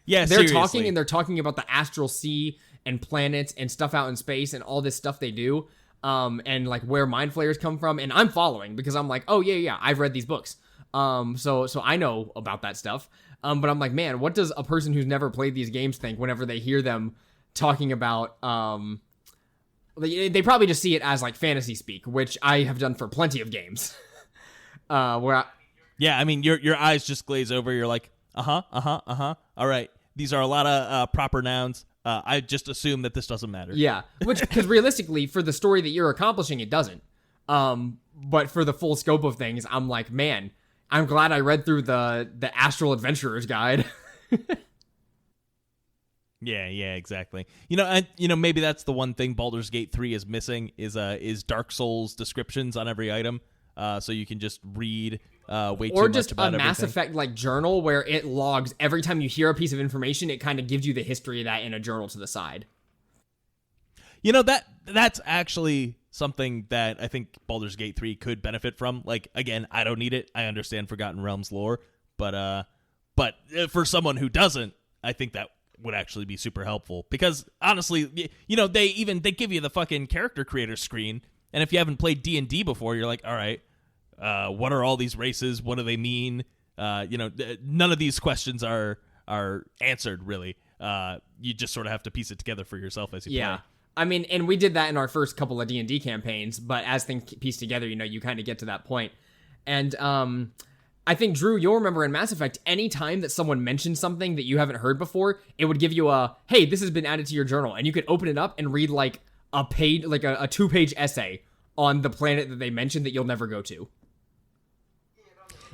yeah, they're seriously. talking, and they're talking about the astral sea and planets and stuff out in space and all this stuff they do. And like where Mind Flayers come from, and I'm following because I'm like, oh yeah, I've read these books. So I know about that stuff. But I'm like, man, what does a person who's never played these games think whenever they hear them talking about, they probably just see it as like fantasy speak, which I have done for plenty of games. Yeah, I mean, your eyes just glaze over. You're like, all right. These are a lot of proper nouns. I just assume that this doesn't matter. Yeah, because realistically, for the story that you're accomplishing, it doesn't. But for the full scope of things, I'm like, man, I'm glad I read through the Astral Adventurer's Guide. Yeah, exactly. Maybe that's the one thing Baldur's Gate 3 is missing is Dark Souls descriptions on every item, so you can just read way too Or much just about a Mass everything. Effect like journal where it logs every time you hear a piece of information. It kind of gives you the history of that in a journal to the side. That's actually something that I think Baldur's Gate 3 could benefit from. Like, again, I don't need it. I understand Forgotten Realms lore, but for someone who doesn't, I think that would actually be super helpful, because honestly, they give you the fucking character creator screen, and if you haven't played D&D before, you're like, all right, what are all these races? What do they mean? None of these questions are answered really. You just sort of have to piece it together for yourself as you play. I mean, and we did that in our first couple of D&D campaigns, but as things piece together, you kind of get to that point. And I think, Drew, you'll remember in Mass Effect, any time that someone mentioned something that you haven't heard before, it would give you a, hey, this has been added to your journal. And you could open it up and read like a page, like a 2-page essay on the planet that they mentioned that you'll never go to.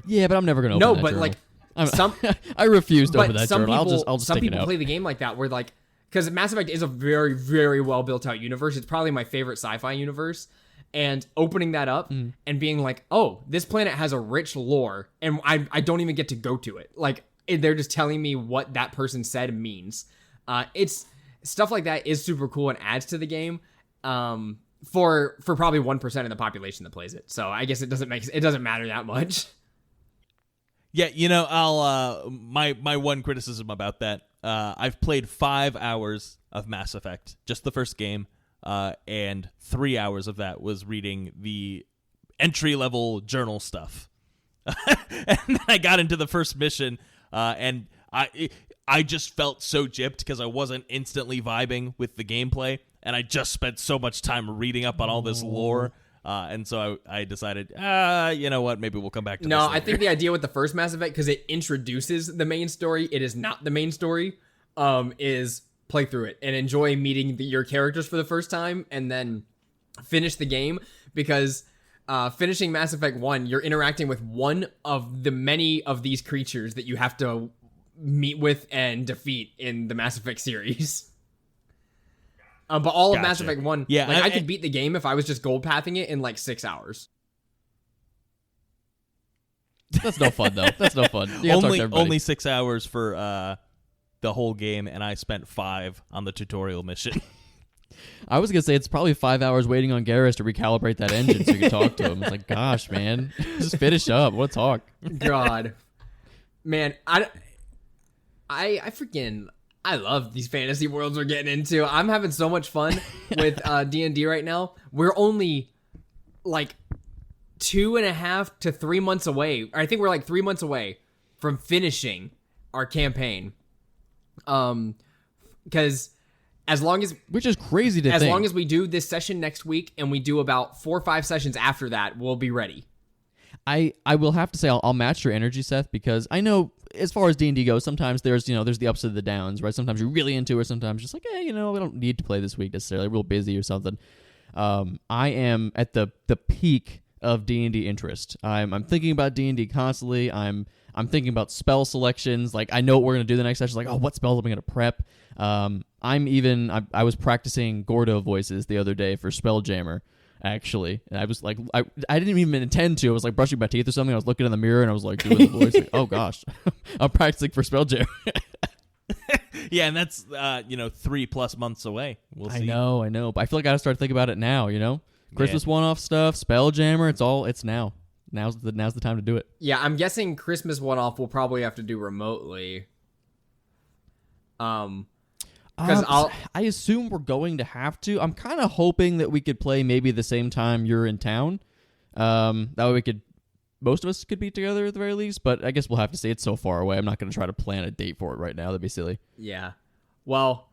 Yeah, but I'm never gonna open No, that but journal. like I'm- some I refuse to but open that some journal. people, I'll just some take it people out. play the game like that, where like, because Mass Effect is a very, very well built out universe. It's probably my favorite sci-fi universe. And opening that up and being like, oh, this planet has a rich lore, and I don't even get to go to it. Like, they're just telling me what that person said means. It's stuff like that is super cool and adds to the game. For probably 1% of the population that plays it. So I guess it doesn't matter that much. Yeah, I'll my one criticism about that. I've played 5 hours of Mass Effect, just the first game, and 3 hours of that was reading the entry-level journal stuff. And then I got into the first mission, and I just felt so gypped because I wasn't instantly vibing with the gameplay, and I just spent so much time reading up on all this lore. And so I decided, you know what, maybe we'll come back to this No, later. I think the idea with the first Mass Effect, because it introduces the main story, it is not the main story, is play through it and enjoy meeting your characters for the first time, and then finish the game, because finishing Mass Effect 1, you're interacting with one of the many of these creatures that you have to meet with and defeat in the Mass Effect series. But all of Mass Gotcha. Effect 1, Yeah, like I could beat the game if I was just gold pathing it in like 6 hours. That's no fun though. That's no fun. You gotta talk to everybody. Only 6 hours for the whole game, and I spent 5 on the tutorial mission. I was gonna say it's probably 5 hours waiting on Garrus to recalibrate that engine so you can talk to him. It's like, gosh, man, just finish up. What talk? God, man, I freaking I love these fantasy worlds we're getting into. I'm having so much fun with D&D right now. We're only like 2.5 to 3 months away. I think we're like 3 months away from finishing our campaign. Because as long as Which is crazy to think. as long as we do this session next week and we do about 4 or 5 sessions after that, we'll be ready. I will have to say I'll match your energy, Seth, because I know as far as D&D goes, sometimes there's the ups and the downs, right? Sometimes you're really into it, sometimes just like, we don't need to play this week necessarily, real busy or something. I am at the peak of D&D interest. I'm thinking about D&D constantly. I'm thinking about spell selections. Like, I know what we're gonna do the next session. Like, oh, what spells am I gonna prep? I was practicing Gordo voices the other day for Spelljammer. Actually, and I was like, I didn't even intend to. I was like brushing my teeth or something. I was looking in the mirror and I was like doing the voice. Like, oh gosh, I'm practicing for Spelljammer. Yeah, and that's 3+ months away. We'll see. I know, but I feel like I gotta start thinking about it now. Christmas one-off stuff, Spelljammer. It's now. Now's the time to do it. Yeah, I'm guessing Christmas one-off we'll probably have to do remotely. Because I assume we're going to have to. I'm kind of hoping that we could play maybe the same time you're in town. That way most of us could be together at the very least, but I guess we'll have to see. It's so far away. I'm not going to try to plan a date for it right now. That'd be silly. Yeah. Well,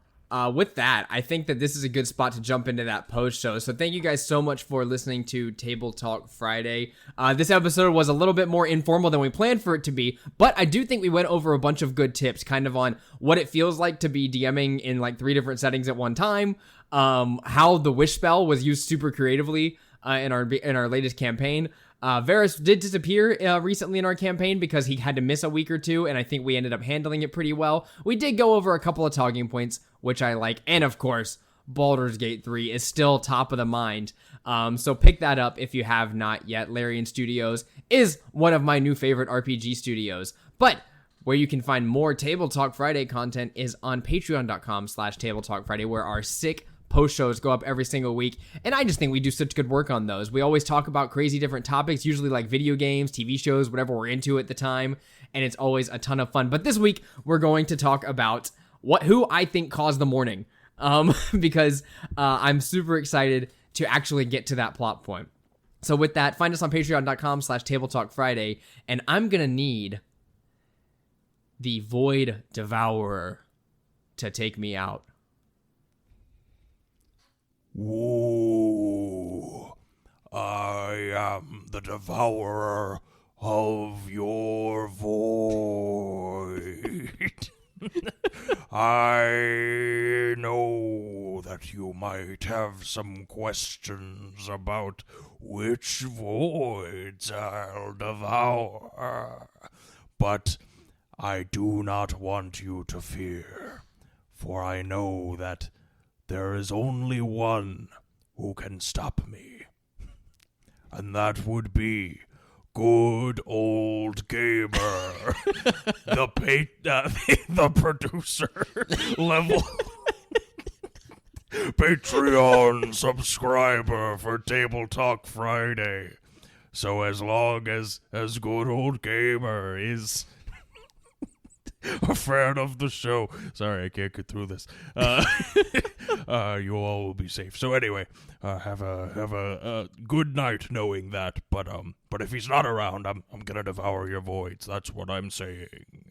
with that, I think that this is a good spot to jump into that post show. So thank you guys so much for listening to Table Talk Friday. This episode was a little bit more informal than we planned for it to be, but I do think we went over a bunch of good tips kind of on what it feels like to be DMing in like 3 different settings at one time, how the wish spell was used super creatively in our latest campaign. Varys did disappear recently in our campaign because he had to miss a week or two, and I think we ended up handling it pretty well. We did go over a couple of talking points, which I like, and of course, Baldur's Gate 3 is still top of the mind. So pick that up if you have not yet. Larian Studios is one of my new favorite RPG studios, but where you can find more Table Talk Friday content is on patreon.com/Table Talk Friday, where our sick post shows go up every single week, and I just think we do such good work on those. We always talk about crazy different topics, usually like video games, TV shows, whatever we're into at the time, and it's always a ton of fun. But this week we're going to talk about who I think caused the morning, because I'm super excited to actually get to that plot point. So with that, find us on patreon.com/Table Talk Friday, and I'm gonna need the Void Devourer to take me out. Ooh, I am the devourer of your void. I know that you might have some questions about which voids I'll devour, but I do not want you to fear, for I know that there is only one who can stop me, and that would be good old gamer, the producer level Patreon subscriber for Table Talk Friday. So as long as good old gamer is a fan of the show, sorry I can't get through this. You all will be safe. So anyway, have a good night knowing that. But if he's not around, I'm gonna devour your voids. That's what I'm saying.